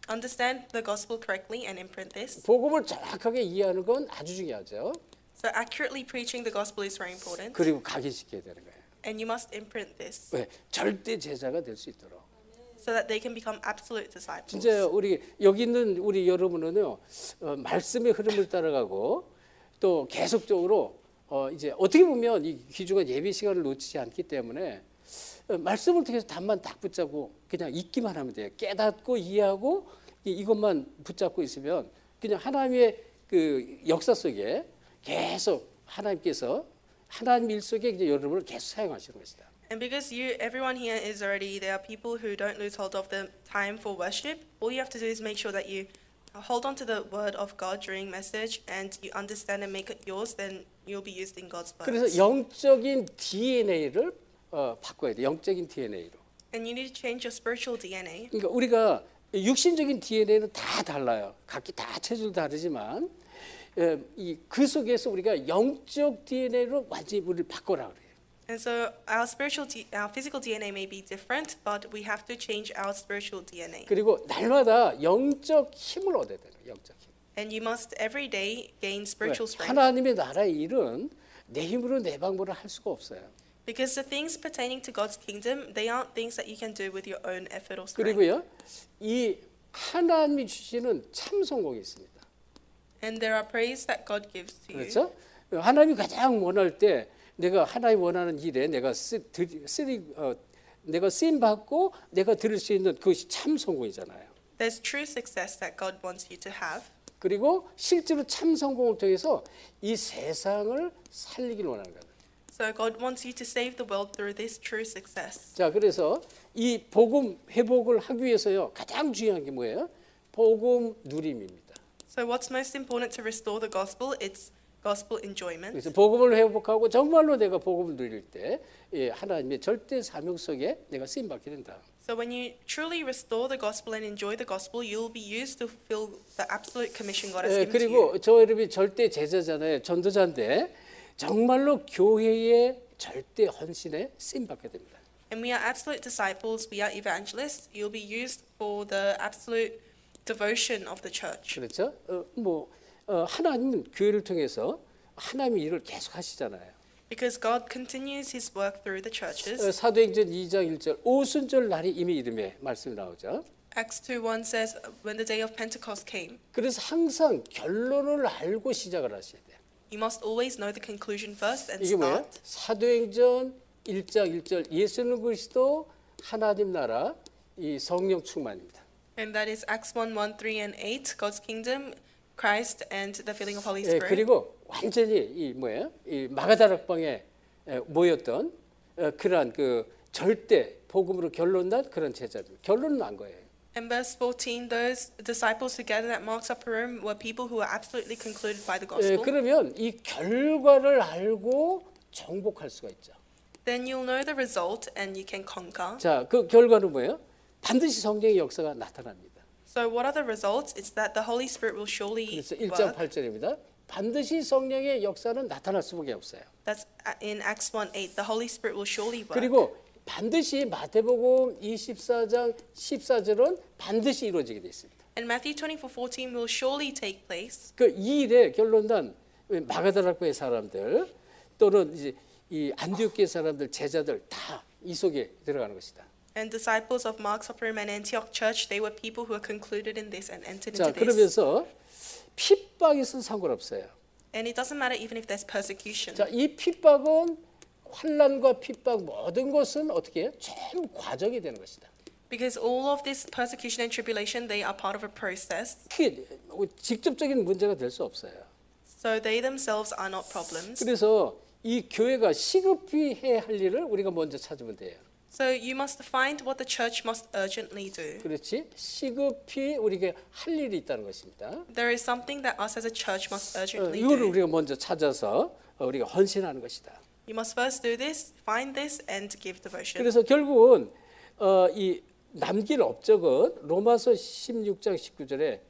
understand the gospel correctly and imprint this. 복음을 정확하게 이해하는 건 아주 중요하죠. So accurately preaching the gospel is very important. 그리고 각인시켜야 되는 거예요. And you must imprint this 왜? 절대 제자가 될 수 있도록. so that they can become absolute disciples. 진짜 우리 여기 있는 우리 여러분은요, 말씀의 흐름을 따라가고 또 계속적으로 이제 어떻게 보면 이 귀중한 예배 시간을 놓치지 않기 때문에 말씀을 통해서 답만 딱 붙잡고 그냥 읽기만 하면 돼요. 깨닫고 이해하고 이것만 붙잡고 있으면 그냥 하나님의 그 역사 속에 계속 하나님께서 하나님 일 속에 이제 여러분을 계속 사용하시는 것이다. And because everyone here is already, there are people who don't lose hold of the time for worship. All you have to do is make sure that you hold on to the word of God during message and you understand and make it yours, then you'll be used in God's words. 그래서 영적인 DNA를 바꿔야 돼. 영적인 DNA로. And you need to change your spiritual DNA. 그러니까 우리가 육신적인 DNA는 다 달라요. 각기 다 체질 다르지만 그 속에서 우리가 영적 DNA로 완전히 우리를 바꿔라 그래요. And so our our physical DNA may be different, but we have to change our spiritual DNA. 그리고 날마다 영적 힘을 얻어야 돼요. 영적 힘. And you must every day gain spiritual strength. 하나님의 나라의 일은 내 힘으로 내 방법으로 할 수가 없어요. Because the things pertaining to God's kingdom, they aren't things that you can do with your own effort or strength. 그리고요, 이 하나님이 주시는 참 성공이 있습니다. And there are praise that God gives to you. 그렇죠? 하나님이 가장 원할 때 내가 하나님 원하는 일에 내가 내가 쓰임 받고 내가 들을 수 있는 그것이 참 성공이잖아요. There's true success that God wants you to have. 그리고 실제로 참 성공을 통해서 이 세상을 살리길 원하는 거예요. So God wants you to save the world through this true success. 자, 그래서 이 복음 회복을 하기 위해서요 가장 중요한 게 뭐예요? 복음 누림입니다. So what's most important to restore the gospel? It's gospel enjoyment. 그래서 복음을 회복하고 정말로 내가 복음을 누릴 때 하나님의 절대 사명 속에 내가 쓰임 받게 된다. So when you truly restore the gospel and enjoy the gospel, you'll be used to fulfill the absolute commission God has given to you. 그리고 저 여러분이 절대 제자잖아요. 전도자인데 정말로 교회의 절대 헌신에 쓰임 받게 됩니다. And we are absolute disciples, we are evangelists. You'll be used for the absolute devotion of the church. 그렇죠? 하나님은 교회를 통해서 하나님의 일을 계속 하시잖아요. Because God continues his work through the churches. 사도행전 2장 1절 오순절 날이 이미 이름에 말씀이 나오죠. Acts 2:1 says when the day of Pentecost came. 그래서 항상 결론을 알고 시작을 하셔야 돼요. You must always know the conclusion first and 이게 뭐예요? start. 사도행전 1장 1절 예수는 그리스도 하나님 나라 이 성령 충만입니다. And that is Acts 1:1, 3, and 8. God's kingdom, Christ, and the filling of Holy Spirit. 그리고 완전히 이 마가다락방에 모였던 그러한 그 절대 복음으로 결론난 그런 제자들 결론은 난 거예요. In verse 14, those disciples who gathered at Mark's upper room were people who were absolutely concluded by the gospel. 그러면 이 결과를 알고 정복할 수가 있죠. Then you'll know the result and you can conquer. 자, 그 결과는 뭐예요? 반드시 성령의 역사가 나타납니다. So what are the results? It's that the Holy Spirit will surely 그래서 1장 work. 8절입니다. 반드시 성령의 역사는 나타날 수밖에 없어요. That's in Acts 1:8. The Holy Spirit will surely work. 그리고 반드시 마태복음 24장 14절은 반드시 이루어지게 돼 있습니다. And Matthew 24:14 will surely take place. 그 이 일에 결론난 마가다락방의 사람들 또는 이제 이 안디옥의 사람들 제자들 다 이 속에 들어가는 것이다. And disciples of Mark's upper room and Antioch church, they were people who were concluded in this and entered 자, into this. 그러면서 핍박이 있어도 상관없어요. And it doesn't matter even if there's persecution. 자, 이 핍박은 환난과 핍박 모든 것은 어떻게 해요? 전부 과정이 되는 것이다. Because all of this persecution and tribulation, they are part of a process. 그게 직접적인 문제가 될 수 없어요. So they themselves are not problems. 그래서 이 교회가 시급히 해야 할 일을 우리가 먼저 찾으면 돼요. So you must find what the church must urgently do. 그렇지? 시급히 우리가 할 일이 있다는 것입니다. There is something that us as a church must urgently 이거를 do. 우리가 먼저 찾아서 우리가 헌신하는 것이다. You must first do this, find this, and give devotion. 그래서 결국은 이 남길 업적은 로마서 16장 19절에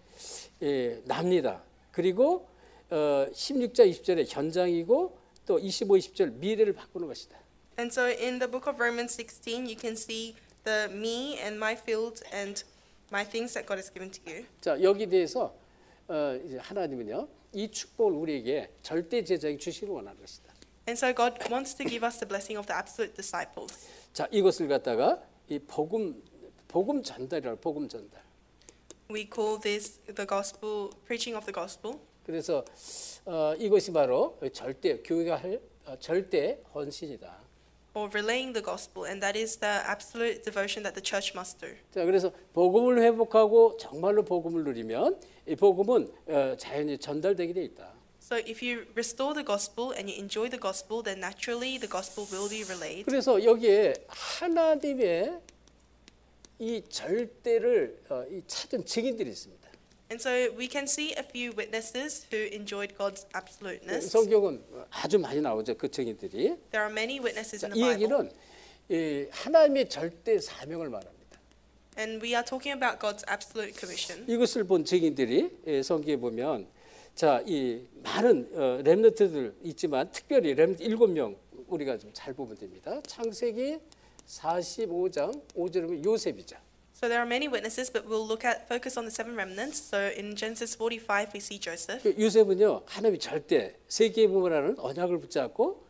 납니다. 그리고 16장 20절에 현장이고 또 25, 20절 미래를 바꾸는 것이다. And so in the book of Romans 16, you can see the me and my field and my things that God has given to you. 자, 여기 대해서 이제 하나님은요. 이 축복을 우리에게 절대 제자에게 주시기를 원하는 것이다. And so God wants to give us the blessing of the absolute disciples. 자, 이것을 갖다가 이 복음 전달이라고 복음 전달. We call this the gospel, preaching of the gospel. 그래서 이것이 바로 절대 교회가 할 절대 헌신이다. Or relaying the gospel, and that is the absolute devotion that the church must do. 자, 그래서 복음을 회복하고 정말로 복음을 누리면 이 복음은 자연히 전달되게 돼 있다. So if you restore the gospel and you enjoy the gospel, then naturally the gospel will be relayed. 그래서 여기에 하나님의 이 절대를 이 찾은 증인들이 있습니다. And so we can see a few witnesses who enjoyed God's absoluteness. 성경은 아주 많이 나오죠. 그 증인들이. There are many witnesses in 이 the Bible. 얘기는 하나님의 절대 사명을 말합니다. And we are talking about God's absolute commission. 이것을 본 증인들이 성경에 보면 자, 이 많은 렘넌트들 있지만 특별히 렘넌트 7명 우리가 좀 잘 보면 됩니다. 창세기 45장 5절이면 요셉이죠. So there are many witnesses, but we'll focus on the 7 remnants. So in Genesis 45, we see Joseph. 요셉은요 하나님이 절대 세계의 부모라는 언약을 붙잡고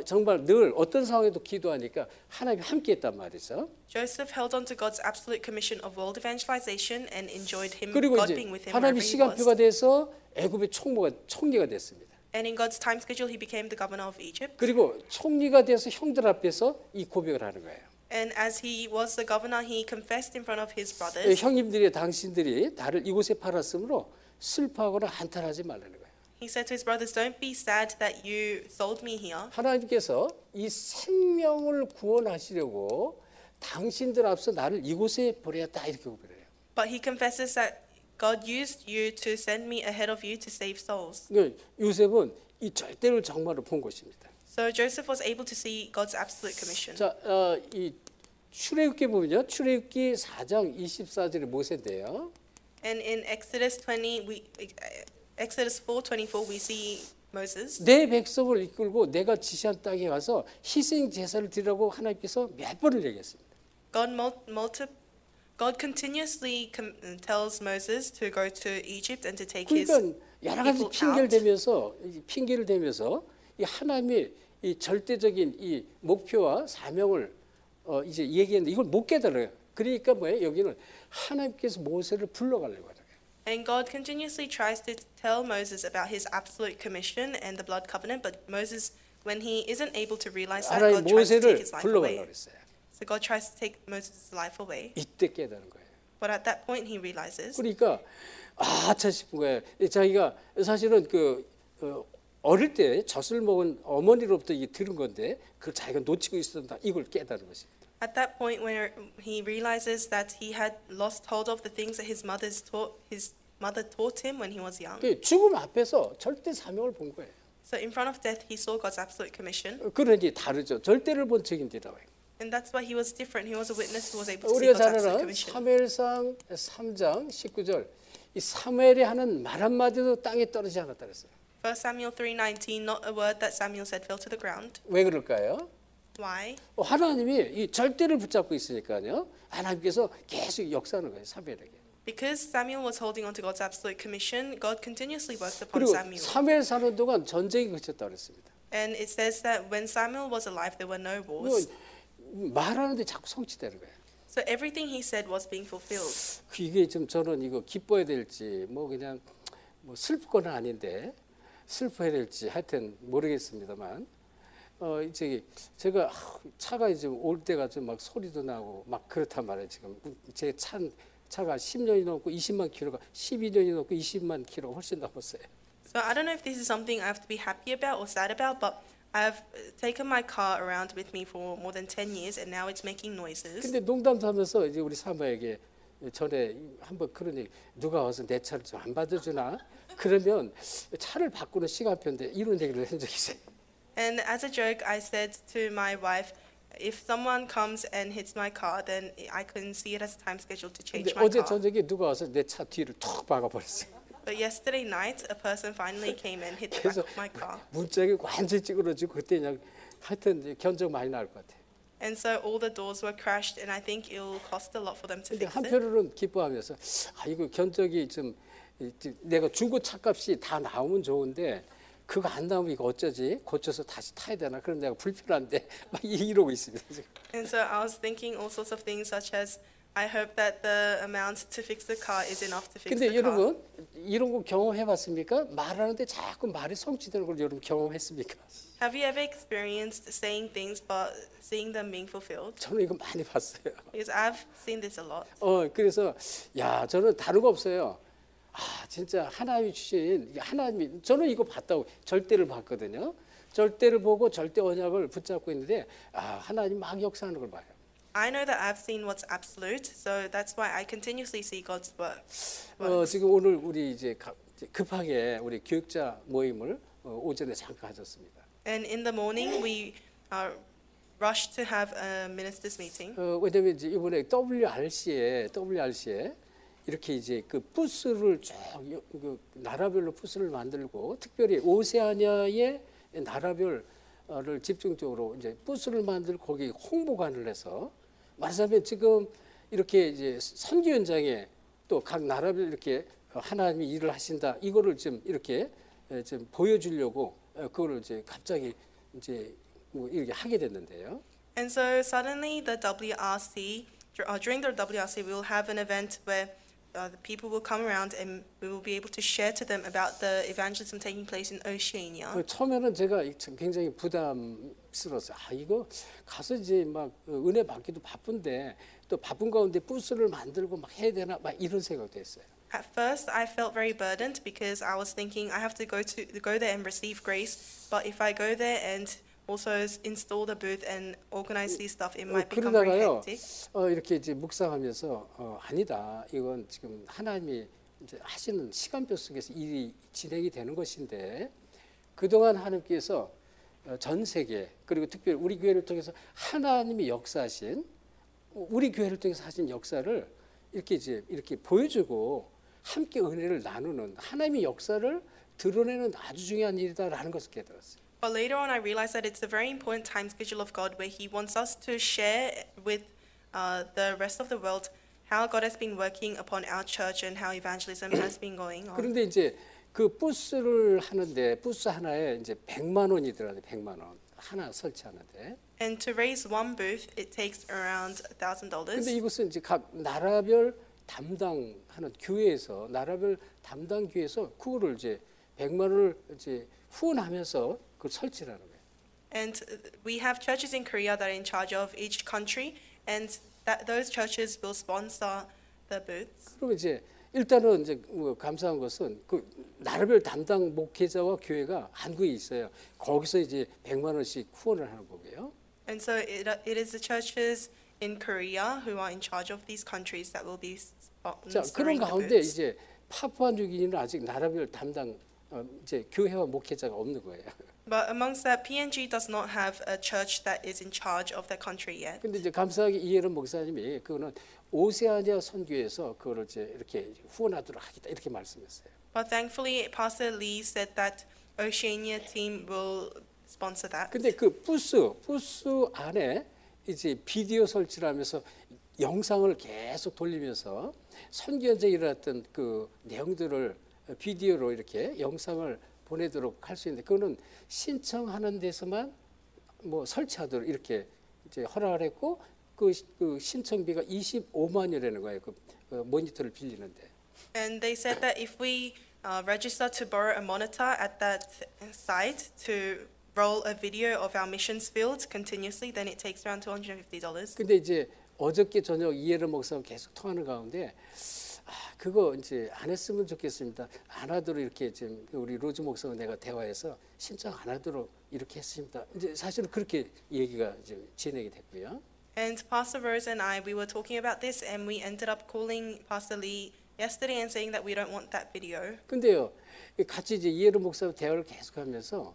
정말 늘 어떤 상황에도 기도하니까 하나님이 함께했단 말이죠. Joseph held on to God's absolute commission of world evangelization and enjoyed 그리고 God 이제 being with him 하나님이 wherever he 시간표가 was. 돼서 애굽의 총리가 됐습니다. And in God's time schedule, he became the governor of Egypt. 그리고 총리가 돼서 형들 앞에서 이 고백을 하는 거예요. And as he was the governor, he confessed in front of his brothers. 형님들이 당신들이 나를 이곳에 팔았으므로 슬퍼하거나 한탄하지 말라는 거예요. He said to his brothers, "Don't be sad that you sold me here." 하나님께서 이 생명을 구원하시려고 당신들 앞서 나를 이곳에 보내었다 이렇게 고백해요. But he confesses that God used you to send me ahead of you to save souls. 그러니까 요셉은 이 절대를 정말로 본 것입니다. So Joseph was able to see God's absolute commission. 자, 이 출애굽기 보면요, 출애굽기 4장 24절에 모세인데요. And in Exodus 4:24, we see Moses. 내 백성을 이끌고 내가 지시한 땅에 가서 희생 제사를 드리라고 하나님께서 몇 번을 얘기했습니다. God continuously tells Moses to go to Egypt and to take his 그러니까 여러 가지 people 핑계를 대면서 이 하나님의 이 절대적인 이 목표와 사명을 이제 얘기했는데 이걸 못 깨달아요. 그러니까 뭐예요? 여기는 하나님께서 모세를 불러가려고 하는 거예요. And God continuously tries to tell Moses about his absolute commission and the blood covenant, but Moses, when he isn't able to realize that, 하나님 God tries to take 모세를 his life 불러가려고 away. 그랬어요. So God tries to take Moses' life away. 이때 깨달은 거예요. But at that point, he realizes. 그러니까 참 싶은 거예요. 자기가 사실은 어릴 때 젖을 먹은 어머니로부터 이게 들은 건데 그걸 자기가 놓치고 있었다. 이걸 깨달은 것입니다. At that point, where he realizes that he had lost hold of the things that his mother taught him when he was young. 죽음 앞에서 절대 사명을 본 거예요. So in front of death, he saw God's absolute commission. 그러니 다르죠. 절대를 본 증인들이라고 해요. And that's why he was different. He was a witness who was able to see 우리가 God's 잘 absolute 아는 commission. 사무엘상 3장 19절 이 사무엘이 하는 말 한마디도 땅에 떨어지지 않았다 그랬어요. 1 Samuel 3:19, not a word that Samuel said fell to the ground. 왜 그럴까요? Why? 하나님이 이 절대를 붙잡고 있으니까요. 하나님께서 계속 역사하는 거예요. 사무엘에게. Because Samuel was holding on to God's absolute commission, God continuously worked upon 그리고 Samuel. 사무엘 사는 동안 전쟁이 그쳤다 그랬습니다. And it says that when Samuel was alive, there were no wars. 말하는데 자꾸 성취되는 거예요. So everything he said was being fulfilled. 이게 좀 저는 이거 기뻐야 될지 뭐 그냥 뭐 슬플 건 아닌데 슬퍼야 될지 하여튼 모르겠습니다만 이제 제가 차가 이제 올 때가 좀 막 소리도 나고 막 그렇단 말이에요. 지금 제 차가 10년이 넘고 20만 킬로가 12년이 넘고 20만 킬로가 훨씬 넘었어요. So I don't know if this is something I have to be happy about or sad about, but I've taken my car around with me for more than 10 years and now it's making noises. 근데 농담하면서 이제 우리 사모에게 전에 한번 그런 얘기 누가 와서 내 차를 좀 안 받아주나 그러면 차를 바꾸는 시간표인데 이런 얘기를 한 적이 있어요. And as a joke, I said to my wife, if someone comes and hits my car, then I can see it as a time schedule to change 근데 my 어제 car. 저녁에 누가 와서 내 차 뒤를 툭 박아버렸어요. But yesterday night, a person finally came and hit the back 그래서 of my car. 문짝이 완전히 찌그러지고 그때 그냥 하여튼 이제 견적 많이 나올 것 같아요. And so all the doors were crashed, and I think it will cost a lot for them to 근데 fix it. 한편으로는 기뻐하면서 이거 견적이 좀 내가 중고 차값이 다 나오면 좋은데 그거 안 나오면 이거 어쩌지? 고쳐서 다시 타야 되나? 그럼 내가 불편한데 막 이러고 있습니다. 지금. And so I was thinking all sorts of things, such as I hope that the amount to fix the car is enough to fix 근데 the car. 여러분 이런 거 경험해봤습니까? 말하는데 자꾸 말이 성취되는 걸 여러분 경험했습니까? Have you ever experienced saying things but seeing them being fulfilled? 저는 이거 많이 봤어요. Because I've seen this a lot. 그래서 야 저는 다른 거 없어요. 진짜 하나님이 주신 하나님이 저는 이거 봤다고 절대를 봤거든요. 절대를 보고 절대 언약을 붙잡고 있는데 하나님 막 역사하는 걸 봐요. I know that I've seen what's absolute, so that's why I continuously see God's work. 지금 오늘 우리 이제 급하게 우리 교육자 모임을 오전에 잠깐 가졌습니다. And in the morning, we rushed to have a ministers meeting. 왜냐면 이제 이번에 WRC에 이렇게 이제 그 부스를 쭉 그 나라별로 부스를 만들고 특별히 오세아니아의 나라별을 집중적으로 이제 부스를 만들고 거기 홍보관을 해서 말하자면 지금 이렇게 이제 선교 현장에 또 각 나라별 이렇게 하나님이 일을 하신다 이거를 좀 이렇게 좀 보여주려고 그거를 이제 갑자기 이제 뭐 이렇게 하게 됐는데요. And so suddenly the WRC, during the WRC, we will have an event where the people will come around and we will be able to share to them about the evangelism taking place in Oceania. 처음에는 제가 굉장히 부담스러웠어요. 아 이거 가서 이제 막 은혜 받기도 바쁜데 또 바쁜 가운데 부스를 만들고 막 해야 되나 막 이런 생각도 했어요. At first, I felt very burdened because I was thinking I have to go there and receive grace. But if I go there and also install the booth and organize this stuff, it might become very 그러다가요 hectic. 이렇게 이제 묵상하면서 아니다 이건 지금 하나님이 이제 하시는 시간표 속에서 일이 진행이 되는 것인데 그동안 하나님께서 전 세계 그리고 특별히 우리 교회를 통해서 하나님이 역사하신 우리 교회를 통해서 하신 역사를 이렇게 보여주고 함께 은혜를 나누는 하나님의 역사를 드러내는 아주 중요한 일이다라는 것을 깨달았어요. But later on, I realized that it's a very important time schedule of God where He wants us to share with the rest of the world how God has been working upon our church and how evangelism has been going on. 그런데 이제 그 부스를 하는데 부스 하나에 이제 100만 원이 들어가요. 100만 원 하나 설치하는데. And to raise one booth, it takes around $1,000. 근데 이것은 이제 각 나라별 담당하는 교회에서 나라별 담당 교회에서 그거를 이제 100만 원을 이제 후원하면서 그걸 설치를 하는 거예요. And we have churches in Korea that are in charge of each country, and that those churches will sponsor the booths. 그러면 이제 일단은 이제 뭐 감사한 것은 그 나라별 담당 목회자와 교회가 한국에 있어요. 거기서 이제 100만 원씩 후원을 하는 거고요. And so it is the churches in Korea who are in charge of these countries that will be 자, 그런 sponsoring the 가운데 booths. 이제 파푸아뉴기니는 아직 나라별 담당 이제 교회와 목회자가 없는 거예요. But amongst that, PNG does not have a church that is in charge of their country yet. 근데 이제 감사하게 이해는 목사님이 그거는 오세아니아 선교에서 그거를 이제 이렇게 후원하도록 하겠다 이렇게 말씀했어요. But thankfully, Pastor Lee said that Oceania team will sponsor that. 근데 그 부스 안에 이제 비디오 설치를 하면서 영상을 계속 돌리면서 선교 현장에 일어났던 그 내용들을 비디오로 이렇게 영상을 보내도록 할 수 있는데 그거는 신청하는 데서만 뭐 설치하도록 이렇게 이제 허락을 했고 그 신청비가 25만이라는 거예요. 그 모니터를 빌리는데. And they said that if we register to borrow a monitor at that site to roll a video of our missions field continuously, then it takes around $250. 근데 이제 어저께 저녁 이해를 목사하고 계속 통하는 가운데 그거 이제 안 했으면 좋겠습니다. 안 하도록 이렇게 지금 우리 로즈 목사와 내가 대화해서 신청 안 하도록 이렇게 했습니다. 이제 사실은 그렇게 얘기가 지금 진행이 됐고요. And Pastor Rose and I, we were talking about this, and we ended up calling Pastor Lee yesterday and saying that we don't want that video. 근데요, 같이 이제 이해를 목사와 대화를 계속하면서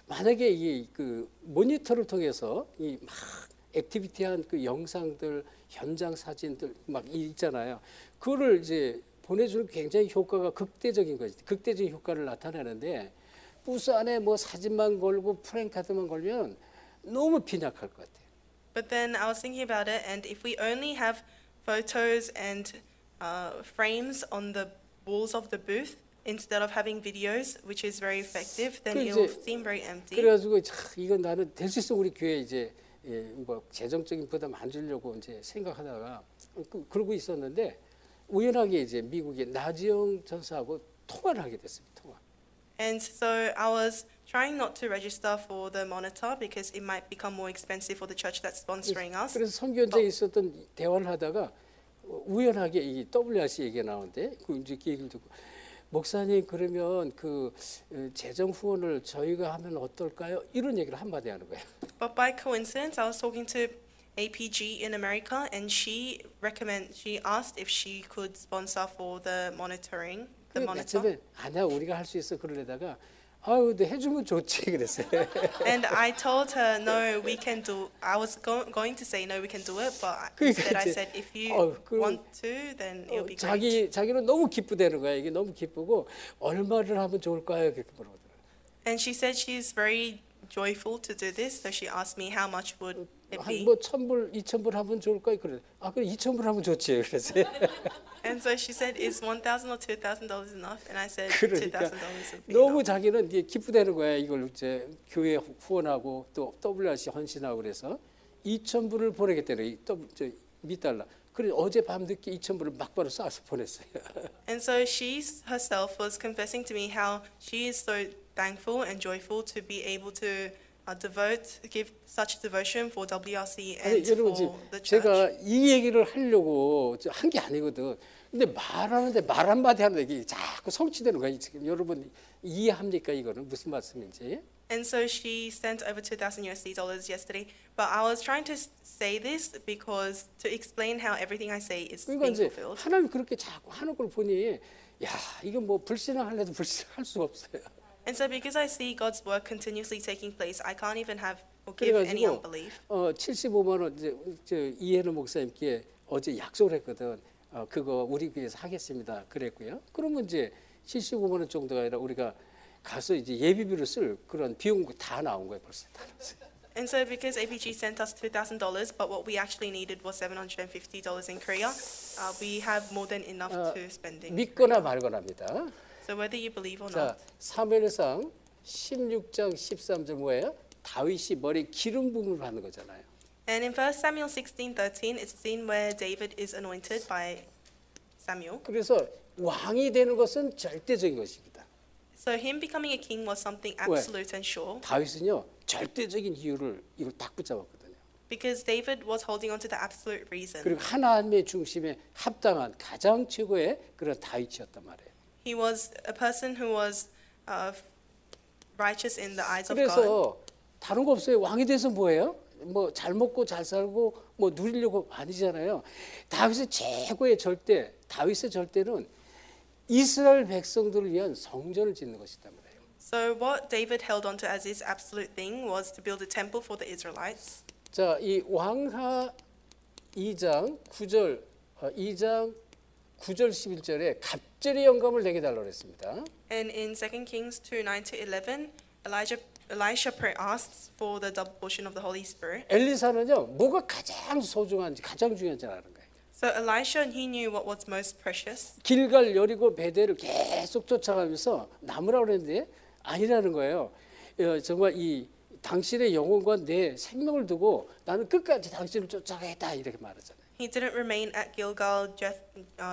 만약에 이 그 모니터를 통해서 이 막 액티비티한 그 영상들, 현장 사진들 막 있잖아요. 그거를 이제 보내주는 굉장히 효과가 극대적인 거지. 극대적인 효과를 나타내는데 부스 안에 뭐 사진만 걸고 프랭카드만 걸면 너무 빈약할 것 같아요. But then I was thinking about it, and if we only have photos and frames on the walls of the booth instead of having videos, which is very effective, then it will seem very empty. 그래가지고 이건 나는 될 수 있어 우리 교회 이제 뭐 재정적인 부담 안 주려고 이제 생각하다가 그러고 있었는데 우연하게 이제 미국의 나지영 전사하고 통화를 하게 됐습니다. 통화. And so I was trying not to register for the monitor because it might become more expensive for the church that's sponsoring us. 그래서 선교연장에 있었던 대화를 하다가 우연하게 이 WRC 얘기가 나오는데 그 이제 얘기를 듣고 목사님 그러면 그 재정 후원을 저희가 하면 어떨까요? 이런 얘기를 한마디 하는 거예요. But by coincidence, I was talking to APG in America, and she asked if she could sponsor for the monitoring, the monitor. 아니야 우리가 할 수 있어 그러려다가 아유, 근데 해주면 좋지 그랬어요. And I told her, no, we can do. I was going to say no, we can do it, but 그러니까 instead I 이제, said if you 그, want to, then it'll be great. 자기는 너무 기쁘다는 거야. 이게 너무 기쁘고 얼마를 하면 좋을까요? 그렇게 물어보더라고요. And she said she's very joyful to do this, so she asked me how much would it be. 한뭐 1,000불, 2,000불 하면 좋을까요? 그래. 아, 그래 2,000불 하면 좋지. 그랬어요. And so she said, is $1,000 or $2,000 enough? And I said, 그러니까 $2,000 would be 너무 enough. 자기는 이제 기쁘다는 거야. 이걸 이제 교회 후원하고 또 WRC 헌신하고 그래서 2,000불을 보내겠다는 이 $2,000. 그래 어제 밤늦게 2,000불을 막바로 쏴서 보냈어요. And so she herself was confessing to me how she is so thankful and joyful to be able to give such devotion for WRC 아니, and 여러분 for the 지금 제가 church. 이 얘기를 하려고 한 게 아니거든. 근데 말하는데 말 한마디 하는데 이게 자꾸 성취되는 거야. 지금 여러분 이해합니까? 이거는 무슨 말씀인지. And so she sent over $2,000 yesterday. But I was trying to say this because to explain how everything I say is 그러니까 being 이제 fulfilled. 하나님 그렇게 자꾸 하는 걸 보니 야 이거 뭐 불신앙할래도 불신할 수가 없어요. And so because I see God's work continuously taking place, I can't even have or give any 그래가지고 unbelief. 75만 원 이제 이해는 목사님께 어제 약속을 했거든. 그거 우리 교회에서 하겠습니다. 그랬고요. 그러면 이제 75만 원 정도가 아니라 우리가 가서 이제 예비비로 쓸 그런 비용 다 나온 거예요. 벌써 다 나왔어요. And so because APG sent us $2,000, but what we actually needed was $750 in Korea, we have more than enough to spend in 믿거나 Korea. 말거나입니다. So whether you believe or 자, not. 사무엘상 16장 13절 뭐예요? 다윗이 머리에 기름 부음을 받는 거잖아요. And in 1 Samuel 16:13, it's a scene where David is anointed by Samuel. 그래서 왕이 되는 것은 절대적인 것입니다. So him becoming a king was something absolute and sure 다윗은요 절대적인 이유를 이걸 딱 붙잡았거든요. because David was holding on to the absolute reason. 그리고 하나님의 중심에 합당한 가장 최고의 그런 다윗이었단 말이에요. He was a person who was righteous in the eyes of God. 그래서 다른 거 없어요. 왕이 돼서 뭐예요? 뭐 잘 먹고 잘 살고 뭐 누리려고 아니잖아요. 다윗의 최고의 절대, 다윗의 절대는 이스라엘 백성들을 위한 성전을 짓는 것이단 말이에요. So what David held on to as his absolute thing was to build a temple for the Israelites. 자, 이 왕하 2장 9절 2장 9절 11절에 갑절의 영감을 내게 달라고 했습니다. And in 2 Kings 2:9-11, Elisha asks for the double portion of the Holy Spirit. 엘리사는요, 뭐가 가장 소중한지 가장 중요한지 아는 거예요. So Elisha, he knew what was most precious. 길갈 여리고 베델을 계속 쫓아가면서 남으라고 그랬는데 아니라는 거예요. 정말 이 당신의 영혼과 내 생명을 두고 나는 끝까지 당신을 쫓아가겠다 이렇게 말하잖아요. He didn't remain at Gilgal,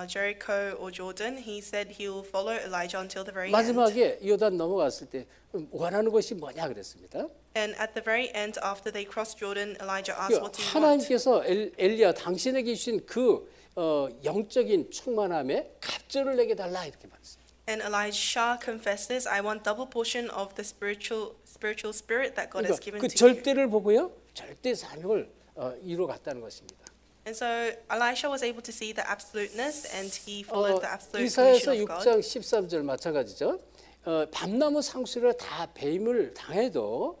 Jericho, or Jordan. He said he will follow Elijah until the very end. 마지막에 요단 넘어갔을 때 원하는 것이 뭐냐 그랬습니다. And at the very end, after they crossed Jordan, Elijah asked, "What do you want?" 하나님께서 엘리야 당신에게 주신 그 영적인 충만함에 갑절을 내게 달라 이렇게 말했어요. And Elisha confesses, "I want double portion of the spiritual spirit that God has 그러니까 given 그 to you." 절대를 보고요, 절대 사명을 이루어 갔다는 것입니다. And so Elisha was able to see the absoluteness, and he followed the absolute 이사야서 mission of God. 6장 13절 마찬가지죠. 밤나무 상수리가 다 배임을 당해도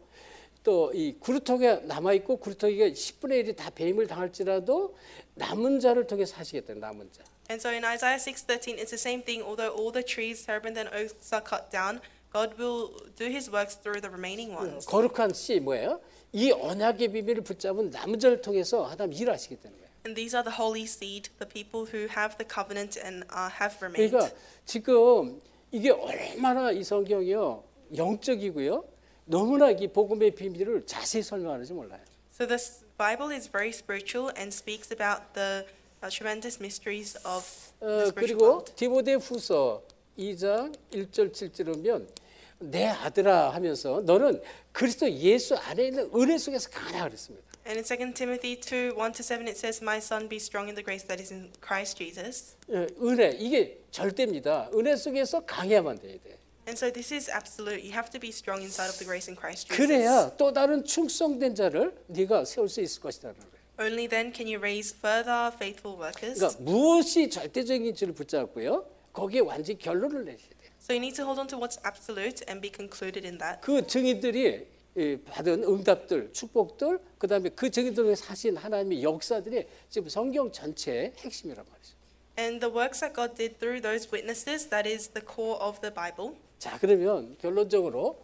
또 이 구루터기가 남아 있고 구루터기가 10분의 1이 다 배임을 당할지라도 남은 자를 통해 사시겠다. 남은 자. And so in Isaiah 6:13, it's the same thing. Although all the trees, terebinth, and oaks are cut down, God will do His works through the remaining ones. 거룩한 씨 뭐예요? 이 언약의 비밀을 붙잡은 남은 자를 통해서 하나님 일하시겠다는 거예요. And these are the holy seed, the people who have the covenant and have remained. 그러니까 지금 이게 얼마나 이 성경이요 영적이고요. 너무나 이 복음의 비밀을 자세히 설명하는지 몰라요. So this Bible is very spiritual and speaks about the tremendous mysteries of the spiritual 그리고 world. 디모데후서 2장 1절 7절 보면 내 아들아 하면서 너는 그리스도 예수 안에 있는 은혜 속에서 강하다 그랬습니다. And in 2 Timothy 2:1-7, it says, "My son, be strong in the grace that is in Christ Jesus." 은혜 이게 절대입니다. 은혜 속에서 강해야만 돼야 돼. And so this is absolute. You have to be strong inside of the grace in Christ Jesus. 그래야 또 다른 충성된 자를 네가 세울 수 있을 것이라는 거예요. Only then can you raise further faithful workers. 그러니까 무엇이 절대적인지를 붙잡고요. 거기에 완전히 결론을 내셔야 돼요. So you need to hold on to what's absolute and be concluded in that. 그 증인들이 받은 응답들, 축복들, 그다음에 그 증인들을 하신 하나님의 역사들이 지금 성경 전체의 핵심이란 말이죠. And the works that God did through those witnesses, that is the core of the Bible. 자, 그러면 결론적으로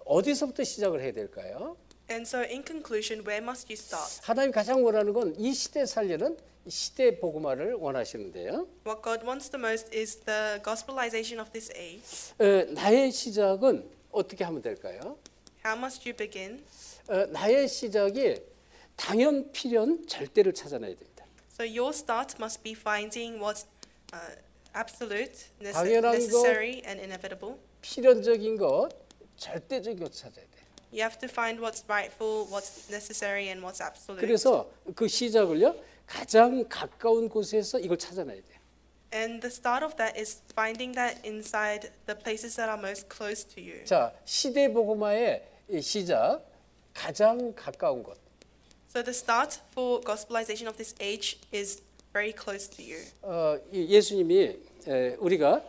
어디서부터 시작을 해야 될까요? And so in conclusion, where must you start? 하나님 가장 원하는 건 이 시대 살리는 시대 복음화를 원하시는데요. What God wants the most is the gospelization of this age. 나의 시작은 어떻게 하면 될까요? How must you begin? 나의 시작이 당연, 필연, 절대를 찾아내야 됩니다. So your start must be finding what's absolute, 당연한 것, necessary, and inevitable. 필연적인 것, 절대적인 것 찾아야 돼. You have to find what's rightful, what's necessary, and what's absolute. 그래서 그 시작을요 가장 가까운 곳에서 이걸 찾아내야 돼. And the start of that is finding that inside the places that are most close to you. 자, 시대 복음화의 시작 가장 가까운 곳. So the start for gospelization of this age is very close to you. 예수님이 우리가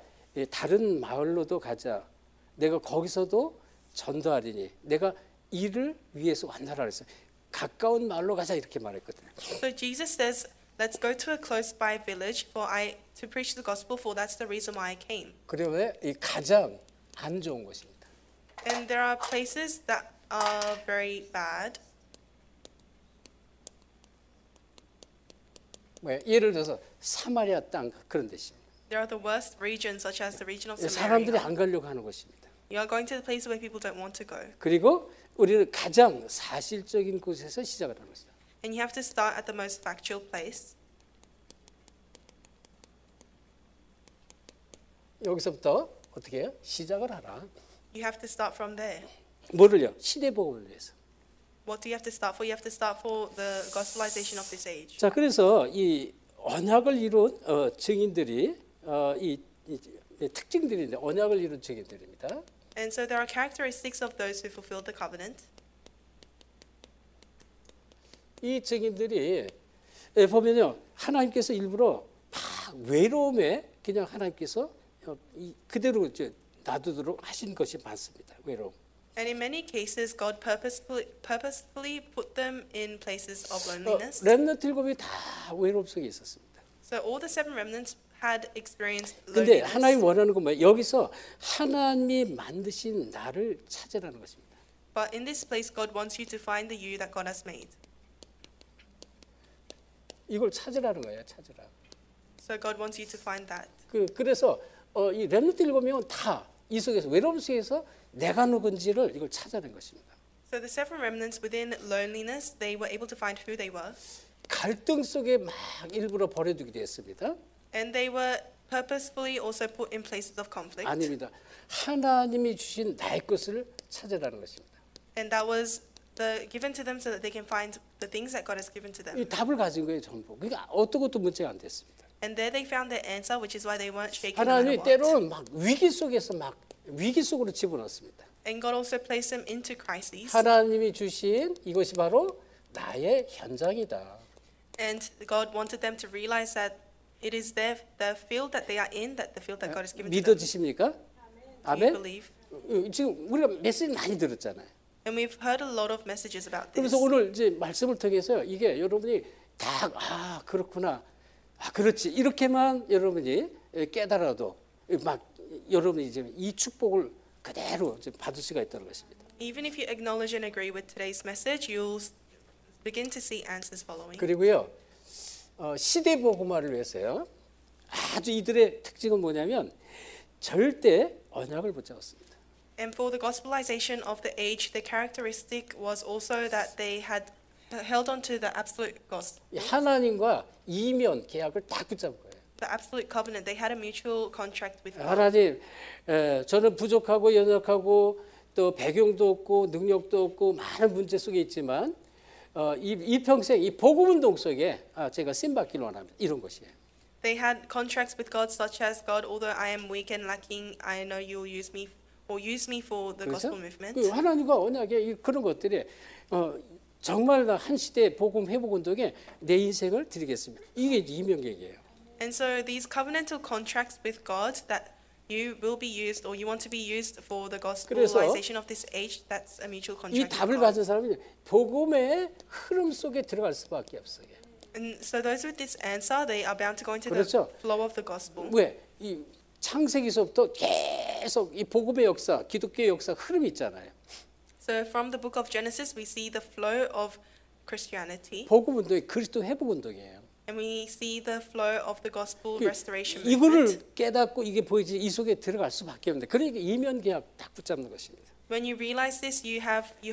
다른 마을로도 가자. 내가 거기서도 전도하리니 내가 이를 위해서 왔나라 그랬어요. 가까운 마을로 가자 이렇게 말했거든요. So Jesus says, "Let's go to a close by village to preach the gospel, for that's the reason why I came." 그러면 이 가장 안 좋은 곳입니다. And there are places that are very bad. 예를 들어서 사마리아 땅 그런 데입니다. There are the worst regions, such as the region of 사람들이 Samaria. 안 가려고 하는 곳입니다. You are going to the place where people don't want to go. 그리고 우리는 가장 사실적인 곳에서 시작을 하는 것이다. And you have to start at the most factual place. 여기서부터 어떻게 해요? 시작을 하라. You have to start from there. 뭐를요? 시대 복음을 위해서. What do you have to start for? You have to start for the gospelization of this age. 자, 그래서 이 언약을 이룬 증인들이 이 특징들인데 언약을 이룬 증인들입니다. And so there are characteristics of those who fulfilled the covenant. 이 증인들이 보면요, 하나님께서 일부러 막 외로움에 그냥 하나님께서 그대로 이제 놔두도록 하신 것이 많습니다. 외로움. And in many cases, God purposefully put them in places of loneliness. 렘넌트 일곱이 다 외로움 속에 있었습니다. So all the seven remnants had experienced 근데 loneliness. 하나님 원하는 건 뭐예요? 여기서 하나님이 만드신 나를 찾으라는 것입니다. But in this place, God wants you to find the you that God has made. 이걸 찾으라는 거예요. 찾으라. So God wants you to find that. 그래서 이 렘넌트 일곱명은 다 이 속에서 외로움 속에서 내가 누군지를 이걸 찾아낸 것입니다. So the seven remnants within loneliness, they were able to find who they were. 갈등 속에 막 일부러 버려두기도 했습니다. And they were purposefully also put in places of conflict. 아닙니다. 하나님이 주신 나의 것을 찾으라는 것입니다. And that was given to them so that they can find the things that God has given to them. 이 답을 가진 거예요, 전부. 그러니까 어떤 것도 문제가 안 됐습니다. And there they found their answer, which is why they weren't shaken no matter 하나님이 what. 때로는 막 위기 속에서 막 위기 속으로 집어넣습니다. And God also placed them into crises. 하나님이 주신 이것이 바로 나의 현장이다. And God wanted them to realize that it is the field that they are in, that the field that God has given to them. 믿어지십니까? Do you 아멘. believe? 지금 우리가 메시지 많이 들었잖아요. And we've heard a lot of messages about this. 그래서 오늘 이제 말씀을 통해서 이게 여러분이 다 그렇구나, 그렇지 이렇게만 여러분이 깨달아도 막 여러분이 이제 이 축복을 그대로 이제 받을 수가 있다는 것입니다. Even if you acknowledge and agree with today's message, you'll begin to see answers following. 그리고요 시대 복음화를 위해서요 아주 이들의 특징은 뭐냐면 절대 언약을 붙잡았습니다. And for the gospelization of the age, the characteristic was also that they had held on to the absolute gospel, 하나님과 이면 계약을 딱 붙잡은 거예요. the absolute covenant. They had a mutual contract with God. 하나님, 저는 부족하고 연약하고 또 배경도 없고 능력도 없고 많은 문제 속에 있지만 이 평생 이 복음 운동 속에 제가 쓰임 받기를 원합니다. 이런 것이에요. They had contracts with God, such as God, although I am weak and lacking, I know you will use me for the 그렇죠? gospel movement. 그 하나님과 언약의 그런 것들이 정말 한 시대 복음 회복 운동에 내 인생을 드리겠습니다. 이게 이명계획이에요. And so these covenantal contracts with God, that you will be used or you want to be used for the 그래서 gospelization of this age, that's a mutual 이 contract with 답을 God. 가진 사람이 복음의 흐름 속에 들어갈 수밖에 없어요. And so those with this answer, they are bound to go into 그렇죠. the flow of the gospel. 왜? 이 창세기서부터 계속 이 복음의 역사, 기독교의 역사 흐름이 있잖아요. So from the book of Genesis, we see the flow of Christianity, 복음 운동이 그리스도 회복 운동이에요. and we see the flow of the gospel 그 restoration movement. 이거를 깨닫고 이게 보이지 이 속에 들어갈 수밖에 없는데 그러니까 이면 계약 딱 붙잡는 것입니다. When you realize this, you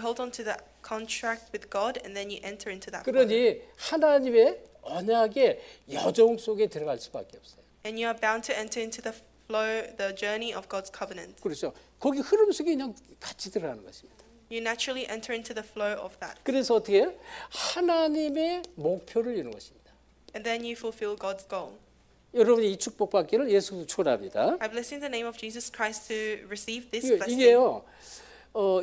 hold on to that contract with God, and then you enter into that flow. 그러니 하나님의 언약의 여정 속에 들어갈 수밖에 없어요. And you are bound to enter into the flow, the journey of God's covenant. 그렇죠. 거기 흐름 속에 그냥 같이 들어가는 것입니다. You naturally enter into the flow of that. 그래서 어떻게 해요? 하나님의 목표를 이루는 것입니다. And then you fulfill God's goal. 여러분이 이 축복받기를 예수 축원합니다. I bless in the name of Jesus Christ to receive this blessing. 이게요.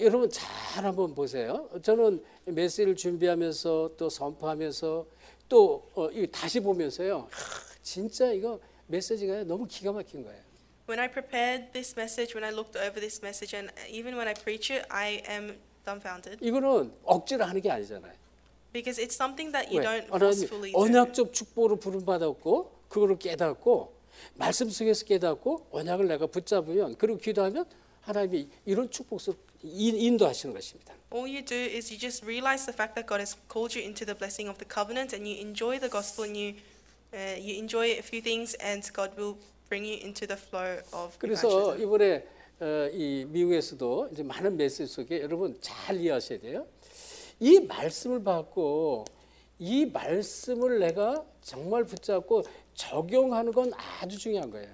여러분 잘 한번 보세요. 저는 메시지를 준비하면서 또 선포하면서 또 다시 보면서요. 진짜 이거 메시지가 너무 기가 막힌 거예요. When I prepared this message, when I looked over this message, and even when I preach it, I am dumbfounded. 이거는 억지로 하는 게 아니잖아요. Because it's something that you 왜? don't 하나님 forcefully do. 언약적 축복으로 부름받았고 그거를 깨닫고 말씀 속에서 깨닫고 언약을 내가 붙잡으면 그리고 기도하면 하나님이 이런 축복 속 인도하시는 것입니다. All you do is you just realize the fact that God has called you into the blessing of the covenant, and you enjoy the gospel, and you enjoy a few things, and God will bring you into the flow of 그래서 evangelism. 이번에 이 미국에서도 이제 많은 메시지 속에 여러분 잘 이해하셔야 돼요. 이 말씀을 받고 이 말씀을 내가 정말 붙잡고 적용하는 건 아주 중요한 거예요.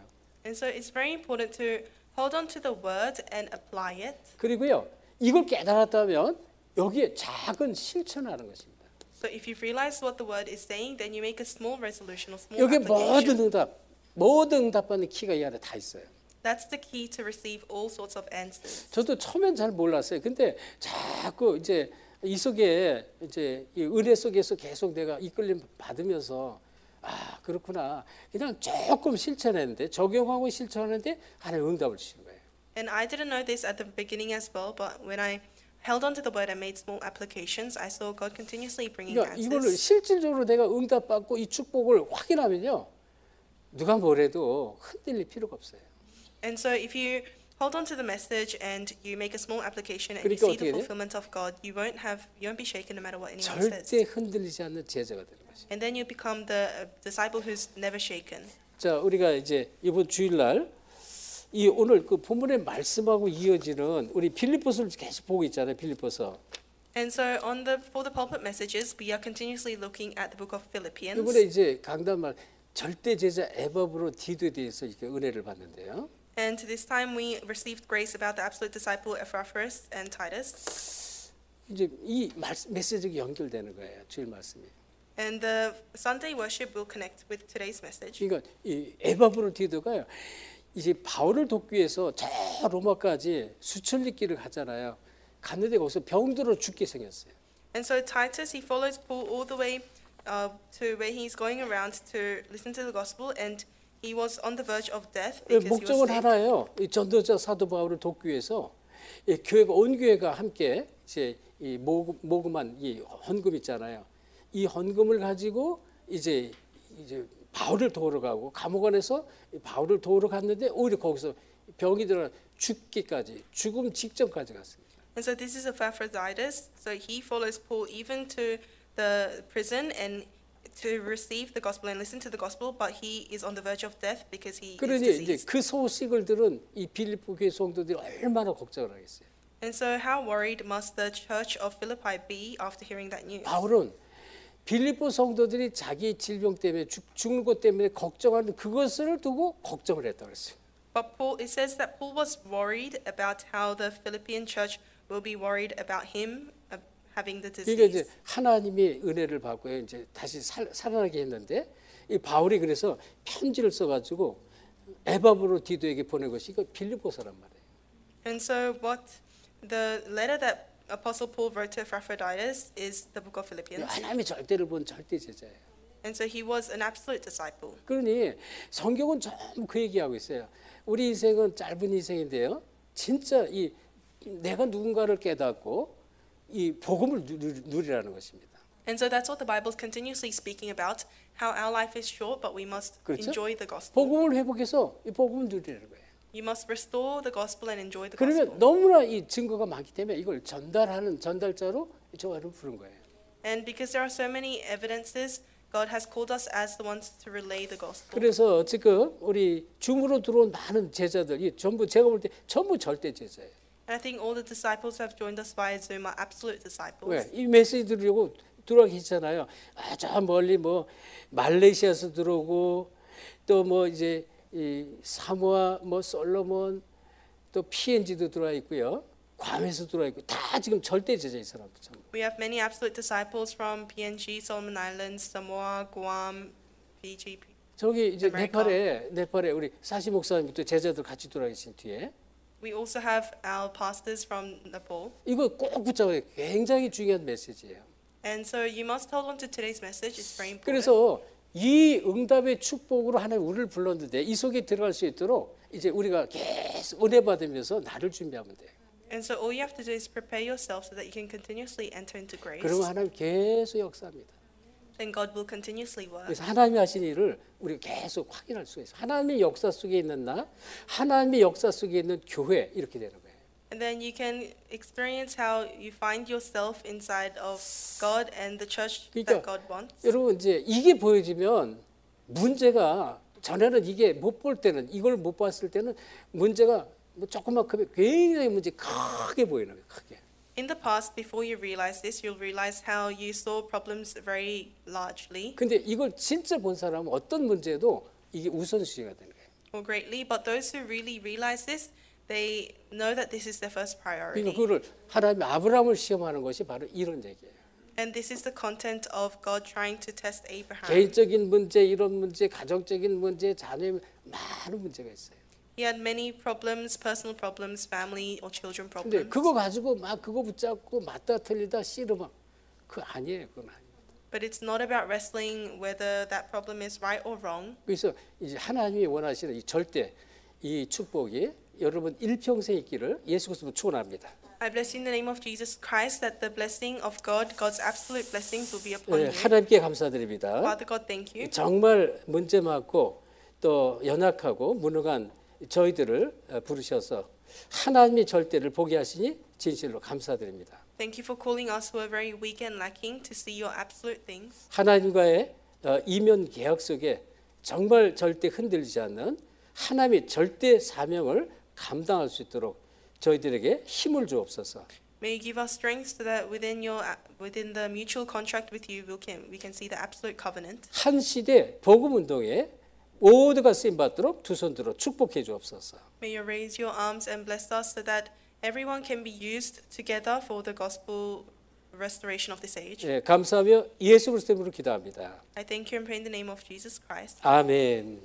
And so it's very important to hold on to the word and apply it. 그리고요 이걸 깨달았다면 여기에 작은 실천하는 것입니다. So if you've realized what the word is saying, then you make a small resolution or small 여기 application. 모든 응답받는 키가 이 안에 다 있어요. That's the key to receive all sorts of answers. 저도 처음엔 잘 몰랐어요. 근데 자꾸 이제 이 속에 이제 이 은혜 속에서 계속 내가 이끌림 받으면서 아 그렇구나. 그냥 조금 실천했는데 적용하고 실천하는데 하나님 응답을 주시는 거예요. And I didn't know this at the beginning as well, but when I held on to the word and made small applications, I saw God continuously bringing 그러니까 이거를 answers. 실질적으로 내가 응답받고 이 축복을 확인하면요. 누가 뭐래도 흔들릴 필요가 없어요. And so if you hold on to the message and you make a small application and you 그러니까 see 어떻게 the 돼? fulfillment of God, you won't be shaken no matter what anyone 절대 says. 흔들리지 않는 제자가 되는 것이에요. And then you become the disciple who's never shaken. 자, 우리가 이제 이번 주일날 이 오늘 그 본문의 말씀하고 이어지는 우리 빌립보서를 계속 보고 있잖아요. 빌립보서. And so for the pulpit messages, we are continuously looking at the book of Philippians. 이번에 이제 강단말 절대 제자 에바브로 디도에 대해서 이렇게 은혜를 받는데요. And this time we received grace about the absolute disciple Epaphras and Titus. 이제 이 메시지가 연결되는 거예요. 주일 말씀이. And the Sunday worship will connect with today's message. 그러니까 이 에바브로 디도가요. 이제 바울을 돕기 위해서 저 로마까지 수천 리 길을 가잖아요. 갔는데 거기서 병들어 죽게 생겼어요. And so Titus, he follows Paul all the way to where he's going around to listen to the gospel, and he was on the verge of death because he was 목적은 sick. 하나예요. 이 전도자 사도 바울을 돕기 위해서 이 교회가 온 교회가 함께 이제 이 모금한 이 헌금 있잖아요. 이 헌금을 가지고 이제 바울을 도우러 가고 감옥 안에서 바울을 도우러 갔는데 오히려 거기서 병이 들어 죽기까지 죽음 직전까지 갔습니다. And so this is Epaphroditus. So he follows Paul even to the prison and to receive the gospel and listen to the gospel, but he is on the verge of death because he is 그러니 이제 diseased. 그 소식을 들은 이 빌립보 교회 성도들이 얼마나 걱정을 하겠어요. And so how worried must the church of Philippi be after hearing that news? 바울은 빌립보 성도들이 자기 질병 때문에 죽는 것 때문에 걱정하는 그것을 두고 걱정을 했다고 그랬어요. But it says that Paul was worried about how the Philippian church will be worried about him having the 그러니까 이제 disease. 하나님의 은혜를 받고 이제 다시 살아나게 했는데 이 바울이 그래서 편지를 써가지고 에바브로 디도에게 보낸 것이 이거 빌립보서란 말이에요. And so the letter that Apostle Paul wrote to Epaphroditus is the book of Philippians. 하나님의 절대를 본 절대 제자예요. And so he was an absolute disciple. 그러니 성경은 전부 그 얘기하고 있어요. 우리 인생은 짧은 인생인데요. 진짜 이 내가 누군가를 깨닫고 이 복음을 누리라는 것입니다. And so that's what the Bible is continuously speaking about, how our life is short, but we must 그렇죠? enjoy the gospel. 복음을 회복해서 이 복음을 누리라는 거예요. You must restore the gospel and enjoy the 그러면 gospel. 너무나 이 증거가 많기 때문에 이걸 전달하는 전달자로 저를 부른 거예요. And because there are so many evidences, God has called us as the ones to relay the gospel. 그래서 지금 우리 줌으로 들어온 많은 제자들이 전부 제가 볼 때 전부 절대 제자예요. And I think all the disciples who have joined us via Zoom are absolute disciples. 왜? 이 메시지 들으려고 들어와 계시잖아요. 저 멀리 뭐 말레이시아에서 들어오고 또 뭐 이제 이 사모아 뭐 솔로몬 또 PNG도 들어와 있고요. 괌에서 들어와 있고 다 지금 절대 제자 이 사람들 전부. We have many absolute disciples from PNG, Solomon Islands, Samoa, Guam, Fiji. 저기 이제 아메리카. 네팔에 우리 사시 목사님도 제자들 같이 들어와 계신 뒤에 We also have our pastors from Nepal. 이거 꼭 붙잡아요. 굉장히 중요한 메시지예요. And so you must hold on to today's message. It's very important. 그래서 이 응답의 축복으로 하나님 우리를 불렀는데 이 속에 들어갈 수 있도록 이제 우리가 계속 은혜 받으면서 나를 준비하면 돼요. And so all you have to do is prepare yourself so that you can continuously enter into grace. 그러면 하나님 계속 역사합니다. Then God will continuously work. 그래서 하나님이 하신 일을 우리가 계속 확인할 수가 있어요. 하나님의 역사 속에 있는 나, 하나님의 역사 속에 있는 교회 이렇게 되는 거예요. And then you can experience how you find yourself inside of God and the church that God wants. 여러분 이제 이게 보여지면 문제가 전에는 이게 못 볼 때는 이걸 못 봤을 때는 문제가 뭐 조그맣게 굉장히 문제 크게 보이는 거예요. 크게. In the past, before you realize this, you'll realize how you saw problems very largely 근데 이걸 진짜 본 사람은 어떤 문제도 이게 우선순위가 되는 거예요. or greatly, but those who really realize this, they know that this is their first priority. 그러니까 그거를 하나님이 아브라함을 시험하는 것이 바로 이런 얘기예요. And this is the content of God trying to test Abraham. 개인적인 문제, 이런 문제, 가정적인 문제, 자녀 많은 문제가 있어요. He had many problems, personal problems, family or children 근데 problems. 그거 가지고 막 그거 붙잡고 맞다 틀리다 씨름하 그거 아니에요. 그건 아니에요. But it's not about wrestling whether that problem is right or wrong. 그래서 이제 하나님이 원하시는 이 절대 이 축복이 여러분 일평생 있기를 예수 그리스도로 축원합니다. I bless you in the name of Jesus Christ that the blessing of God, God's absolute blessings will be upon 네, you. 하나님께 감사드립니다. Father God, thank you. 정말 문제 많고 또 연약하고 무능한 저희들을 부르셔서 하나님의 절대를 보게 하시니 진실로 감사드립니다. Thank you for calling us who are very weak and lacking to see your absolute things. 하나님과의 이면 계약 속에 정말 절대 흔들리지 않는 하나님의 절대 사명을 감당할 수 있도록 저희들에게 힘을 주옵소서. May you give us strength so that within the mutual contract with you, we can see the absolute covenant. 한 시대 복음 운동에 모두가 쓰임 받도록 두 손 들어 축복해 주옵소서. May you raise your arms and bless us so that everyone can be used together for the gospel restoration of this age. 예, 감사하며 예수 그리스도 이름으로 기도합니다. I thank you and pray in the name of Jesus Christ. 아멘.